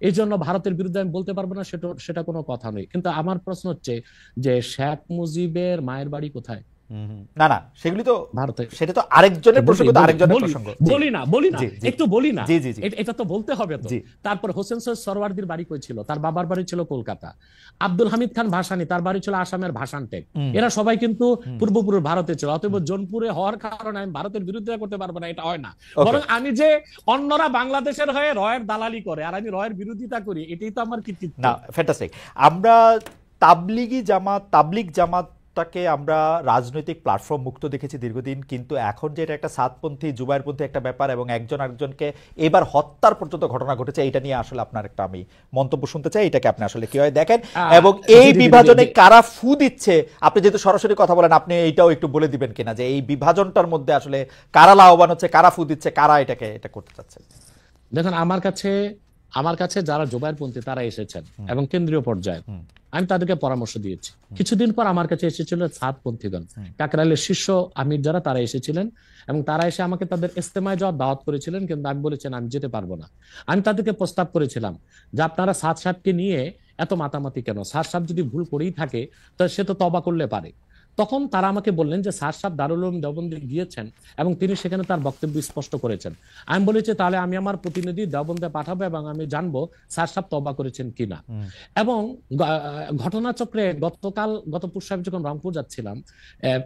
এই জন্য ভারতের বিরুদ্ধে আমি বলতে পারবো না, সেটা কোনো কথা নয়। কিন্তু আমার প্রশ্ন হচ্ছে যে শেখ মুজিবের মায়ের বাড়ি কোথায়? না না, সেগুলি তো ভারতে, সেটা তো আরেকজনের প্রসঙ্গ, তো আরেকজনের প্রসঙ্গ। বলি না একটু বলি না, জি জি জি, এটা তো বলতে হবে তো। জি। তারপর হোসেন সৈয়দ সরওয়ার্দির বাড়ি কই ছিল? তার বাবার বাড়ি ছিল কলকাতা। আব্দুল হামিদ খান ভাসানী, তার বাড়ি ছিল আসামের ভাসানটেক। এরা সবাই কিন্তু পূর্বপুরুষ ভারতে ছিল। অতএব জোনপুরে হওয়ার কারণে আমি ভারতের বিরুদ্ধে করতে পারবো না, এটা হয় না। বরং আমি যে অন্যরা বাংলাদেশের হয়ে রয়ের দালালি করে আর আমি রয়ের বিরোধিতা করি, এটাই তো আমার কৃতিত্ব। না, ফ্যান্টাস্টিক। আমরা তাবলিগ জামাতটাকে আমরা রাজনৈতিক প্ল্যাটফর্ম মুক্ত দেখেছি দীর্ঘদিন, কিন্তু এখন যে এটা একটা সাতপন্থী জুবাইরপন্থী একটা ব্যাপার, এবং একজন আরেকজনকে এবার হত্যার পর্যন্ত ঘটনা ঘটেছে, এটা নিয়ে আসলে আপনার একটা আমি মন্তব্য শুনতে চাই, এটাকে আপনি আসলে কিভাবে দেখেন, এবং এই বিভাজনে কারা ফু দিচ্ছে? আপনি যেহেতু সরাসরি কথা বলেন, আপনি এইটাও একটু বলে দিবেন কিনা যে এই বিভাজনটার মধ্যে আসলে কারা লাভবান হচ্ছে, কারা ফু দিচ্ছে, কারা এটা করতে চাচ্ছে? দেখুন, আমার কাছে যারা জুবাইরপন্থী তারা এসেছেন এবং কেন্দ্রীয় পর্যায়ে আমি তাদেরকে পরামর্শ দিয়েছি। কিছুদিন পর আমার কাছে এসেছিল সাতপন্থীগণ, কাকরাইলের শীর্ষ আমির যারা, তারা এসেছিলেন এবং তারা এসে আমাকে তাদের ইস্তেমায় যাওয়ার দাওয়াত করেছিলেন, কিন্তু আমি বলেছেন আমি যেতে পারবো না। আমি তাদেরকে প্রস্তাব করেছিলাম যে আপনারা সাদ সাহেবকে নিয়ে এত মাতামাতি কেন? সাদ সাহেব যদি ভুল করেই থাকে তো সে তো তওবা করলে পারে। তখন তারা আমাকে বললেন যে সাদ সাহেব দারুল উলুম দেওবন্দে গিয়েছেন এবং তিনি সেখানে তার বক্তব্য স্পষ্ট করেছেন। আমি বলেছি তাহলে আমি আমার প্রতিনিধি দেওবন্দে পাঠাবো এবং আমি জানবো সাদ সাহেব তওবা করেছেন কিনা। এবং ঘটনাচক্রে গত পরশু আমি যখন রংপুর যাচ্ছিলাম,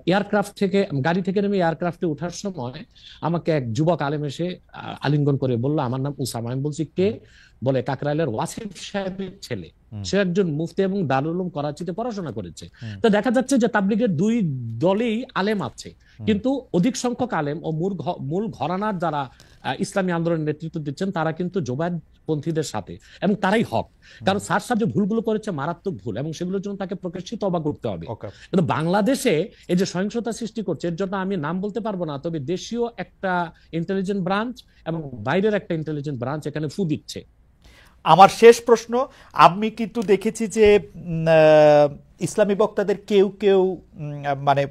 এয়ারক্রাফট থেকে, গাড়ি থেকে নেমে এয়ারক্রাফটে ওঠার সময় আমাকে এক যুবক আলেম এসে আলিঙ্গন করে বললো আমার নাম উসামা। আমি বলছি কে? বলে কাকরাইলের ওয়াসিফ সাহেবের ছেলে, সে একজন মুফতি এবং দারুল উলুম করাচিতে পড়াশোনা করেছে। তো দেখা যাচ্ছে যে তাবলিগের দুই দলেই আলেম আছে, কিন্তু অধিক সংখ্যক আলেম ও মূল ঘরানার যারা ইসলামী আন্দোলনের নেতৃত্ব দিচ্ছেন তারা কিন্তু জুবাইরপন্থীদের সাথে, এবং তারাই হক। কারণ স্যার সাহেব যে ভুলগুলো করেছে মারাত্মক ভুল, এবং সেগুলোর জন্য তাকে প্রকাশ্যে তওবা করতে হবে। কিন্তু বাংলাদেশে এই যে সহিংসতা সৃষ্টি করছে, এর জন্য আমি নাম বলতে পারবো না, তবে দেশীয় একটা ইন্টেলিজেন্ট ব্রাঞ্চ এবং বাইরের একটা ইন্টেলিজেন্ট ব্রাঞ্চ এখানে ফু দিচ্ছে। আমার শেষ প্রশ্ন, আমি কিন্তু দেখেছি যে ইসলামী বক্তাদের কেউ কেউ মানে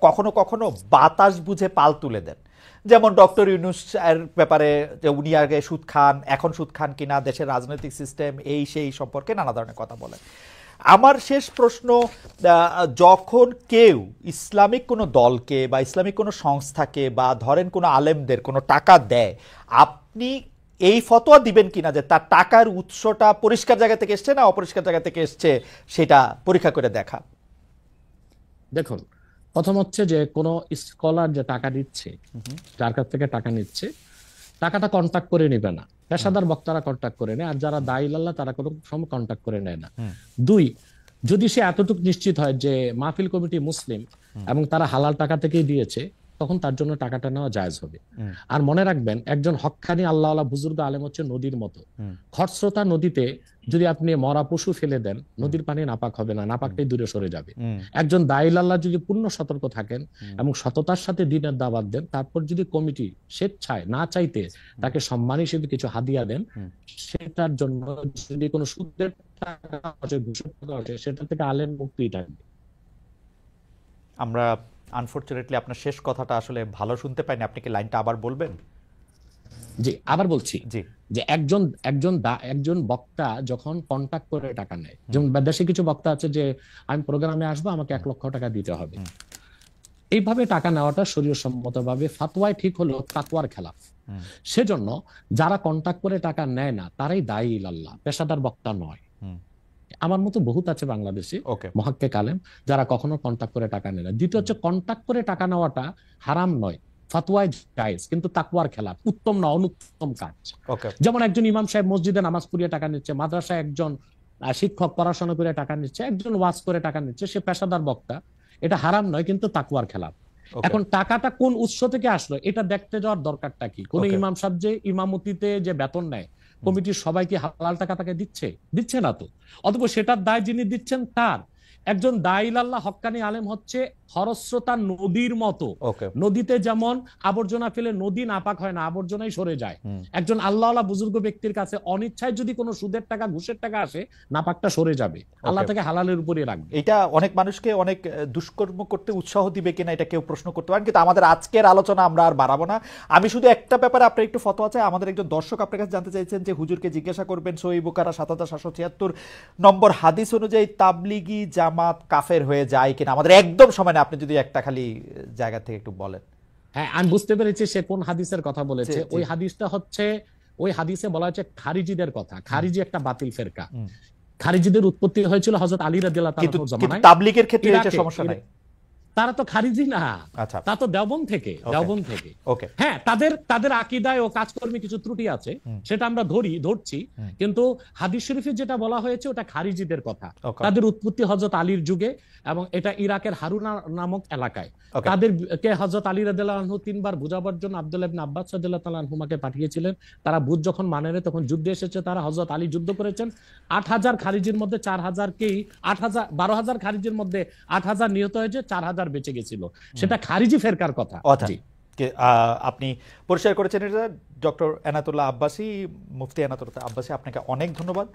কখনো কখনো বাতাস বুঝে পাল তুলে দেন, যেমন ডক্টর ইউনূস এর ব্যাপারে, যে উনি আগে সুদ খান, এখন সুদ খান কিনা, দেশের রাজনৈতিক সিস্টেম, এই সেই সম্পর্কে নানা ধরনের কথা বলেন। আমার শেষ প্রশ্ন, যখন কেউ ইসলামিক কোনো দলকে বা ইসলামিক কোনো সংস্থাকে বা ধরেন কোনো আলেমদের কোনো টাকা দেয়, আপনি এই ফতোয়া দিবেন কিনা যে তার টাকার উৎসটা পরিষ্কার জায়গা থেকে এসছে না অপরিষ্কার জায়গা থেকে এসছে, সেটা পরীক্ষা করে দেখা? দেখুন, প্রথম হচ্ছে যে কোনো স্কলার যে টাকা দিচ্ছে, যার কাছ থেকে টাকা নিচ্ছে, টাকাটা কন্ট্যাক্ট করে নেবে না, পেশাদার বক্তারা কন্ট্যাক্ট করে নেয়, আর যারা দায়ীল্লাহ তারা কোনো সময় কন্ট্যাক্ট করে নেয় না। 2, যদি সে এতটুকু নিশ্চিত হয় যে মাহফিল কমিটি মুসলিম এবং তারা হালাল টাকা থেকেই দিয়েছে, তখন তার জন্য টাকাটা নেওয়া জায়েজ হবে। আর মনে রাখবেন, একজন হক্কানি আল্লাহওয়ালা বুজুর্গ আলেম হচ্ছে নদীর মতো। খরস্রোতা নদীতে যদি আপনি মরা পশু ফেলে দেন, নদীর পানি নাপাক হবে না, নাপাকটাই দূরে সরে যাবে। একজন দায়ীল আল্লাহ যদি পূর্ণ সতর্ক থাকেন এবং সততার সাথে দিনের দাওয়াত দেন, তারপর যদি কমিটি স্বেচ্ছায় না চাইতে তাকে সম্মান হিসেবে কিছু হাদিয়া দেন, সেটার জন্য যদি কোনো সুদের টাকা আসে, ঘুষের টাকা আসে, সেটা থেকে আলেম মুক্তি থাকবে। আমরা আনফরচুনেটলি আপনার শেষ কথাটা আসলে ভালো শুনতে পাইনি, আপনি কি লাইনটা আবার বলবেন? জি, আবার বলছি জি। যে একজন বক্তা যখন কন্টাক্ট করে টাকা নেয়, যেমন দেশে কিছু বক্তা আছে যে আমি প্রোগ্রামে আসবো, আমাকে 1 লক্ষ টাকা দিতে হবে, এইভাবে টাকা নেওয়াটা শরীয়সম্মতভাবে ফাতওয়ায় ঠিক হলেও তাকওয়ার খেলাফ। সেজন্য যারা কন্টাক্ট করে টাকা নেয় না তারাই দায়ী ইলাল্লাহ, পেশাদার বক্তা নয়। আমার মতো বহুত আছে বাংলাদেশে মুহাক্কিক আলেম যারা কখনো কন্টাক্ট করে টাকা নেয় না। দ্বিতীয় হচ্ছে, কন্টাক্ট করে টাকা নেওয়াটা হারাম নয়, ফাতওয়ায় জায়েজ, কিন্তু তাকওয়ার খেলাফ, উত্তম না, অনুত্তম কাজ। যেমন একজন ইমাম সাহেব মসজিদে নামাজ পড়িয়ে টাকা নিচ্ছে, মাদ্রাসায় একজন শিক্ষক পড়াশোনা করে টাকা নিচ্ছে, একজন ওয়াজ করে টাকা নিচ্ছে, সে পেশাদার বক্তা, এটা হারাম নয় কিন্তু তাকওয়ার খেলাফ। এখন টাকাটা কোন উৎস থেকে আসলো এটা দেখতে যাওয়ার দরকারটা কি? কোন ইমাম সাহেব যে ইমামতিতে যে বেতন নেয়, কমিটির সবাইকে হালাল টাকা তাকে দিচ্ছে না তো, অথবা সেটার দায় যিনি দিচ্ছেন তার। একজন দায়ীল আল্লাহ হক্কানি আলেম হচ্ছে খরস্রোতা নদীর মতো। নদীতে যেমন আবর্জনা ফেলে নদী নাপাক হয় না, আবর্জনাই সরে যায়। একজন আল্লাহওয়ালা বুজুর্গ ব্যক্তির কাছে অনিচ্ছায় যদি কোনো সুদের টাকা ঘুষের টাকা আসে, নাপাকটা সরে যাবে, আল্লাহ তাকে হালালের উপরে রাখবে। এটা অনেক মানুষকে অনেক দুষ্কর্ম করতে উৎসাহ দিবে কিনা এটা কেউ প্রশ্ন করতে পারেন, কিন্তু আমাদের আজকের আলোচনা আমরা আর বাড়াবো না। আমি শুধু একটা ব্যাপারে আপনার একটু ফতোয়া চাই। আমাদের একজন দর্শক আপনার কাছে জানতে চাইছেন যে হুজুরকে জিজ্ঞাসা করবেন সহিহ বুখারী ৭৭৭৬ নম্বর হাদিস অনুযায়ী তাবলিগি জামাত কাফের হয়ে যায় কিনা। আমাদের একদম সময় না, আপনি যদি একটা খালি জায়গা থেকে একটু বলেন। হ্যাঁ, আমি বুঝতে পেরেছি সে কোন হাদিসের কথা বলেছে। ওই হাদিসটা হচ্ছে, ওই হাদিসে বলা হয়েছে খারিজিদের কথা। খারিজি একটা বাতিল ফেরকা। খারিজিদের উৎপত্তি হয়েছিল হযরত আলী রাদিয়াল্লাহু তাআলার জামানায়। কিন্তু তাবলীগের ক্ষেত্রে এটা সমস্যা নাই, তারা তো খারিজি না, তা তো দেওবন্দ থেকে। হ্যাঁ, তাদের আকীদায় ও কাজকর্মে কিছু ত্রুটি আছে, সেটা আমরা ধরছি, কিন্তু হাদিস শরীফে যেটা বলা হয়েছে ওটা খারিজিদের কথা। তাদের উৎপত্তি হযরত আলীর যুগে এবং এটা ইরাকের হারুনা নামক এলাকায়। তাদেরকে হযরত আলী রাদিয়াল্লাহু আনহু 3 বার বুঝাবার জন্য আব্দুল্লাহ ইবনে আব্বাস রাদিয়াল্লাহু তাআলা আনহুমাকে পাঠিয়েছিলেন। তারা বুঝ যখন মানে না, তখন যুদ্ধে এসেছে তারা। হযরত আলী যুদ্ধ করেছেন, 8000 খারিজির মধ্যে 4000কেই 12000 খারিজির মধ্যে 8000 নিহত হয়েছে, 4000 বেঁচে গেছিল। সেটা খারিজি ফেরকার কথা। আপনি পরিষ্কার করেছেন এটা। ডক্টর এনায়েতুল্লাহ আব্বাসী, মুফতি এনায়েতুল্লাহ আব্বাসী, আপনাকে অনেক ধন্যবাদ।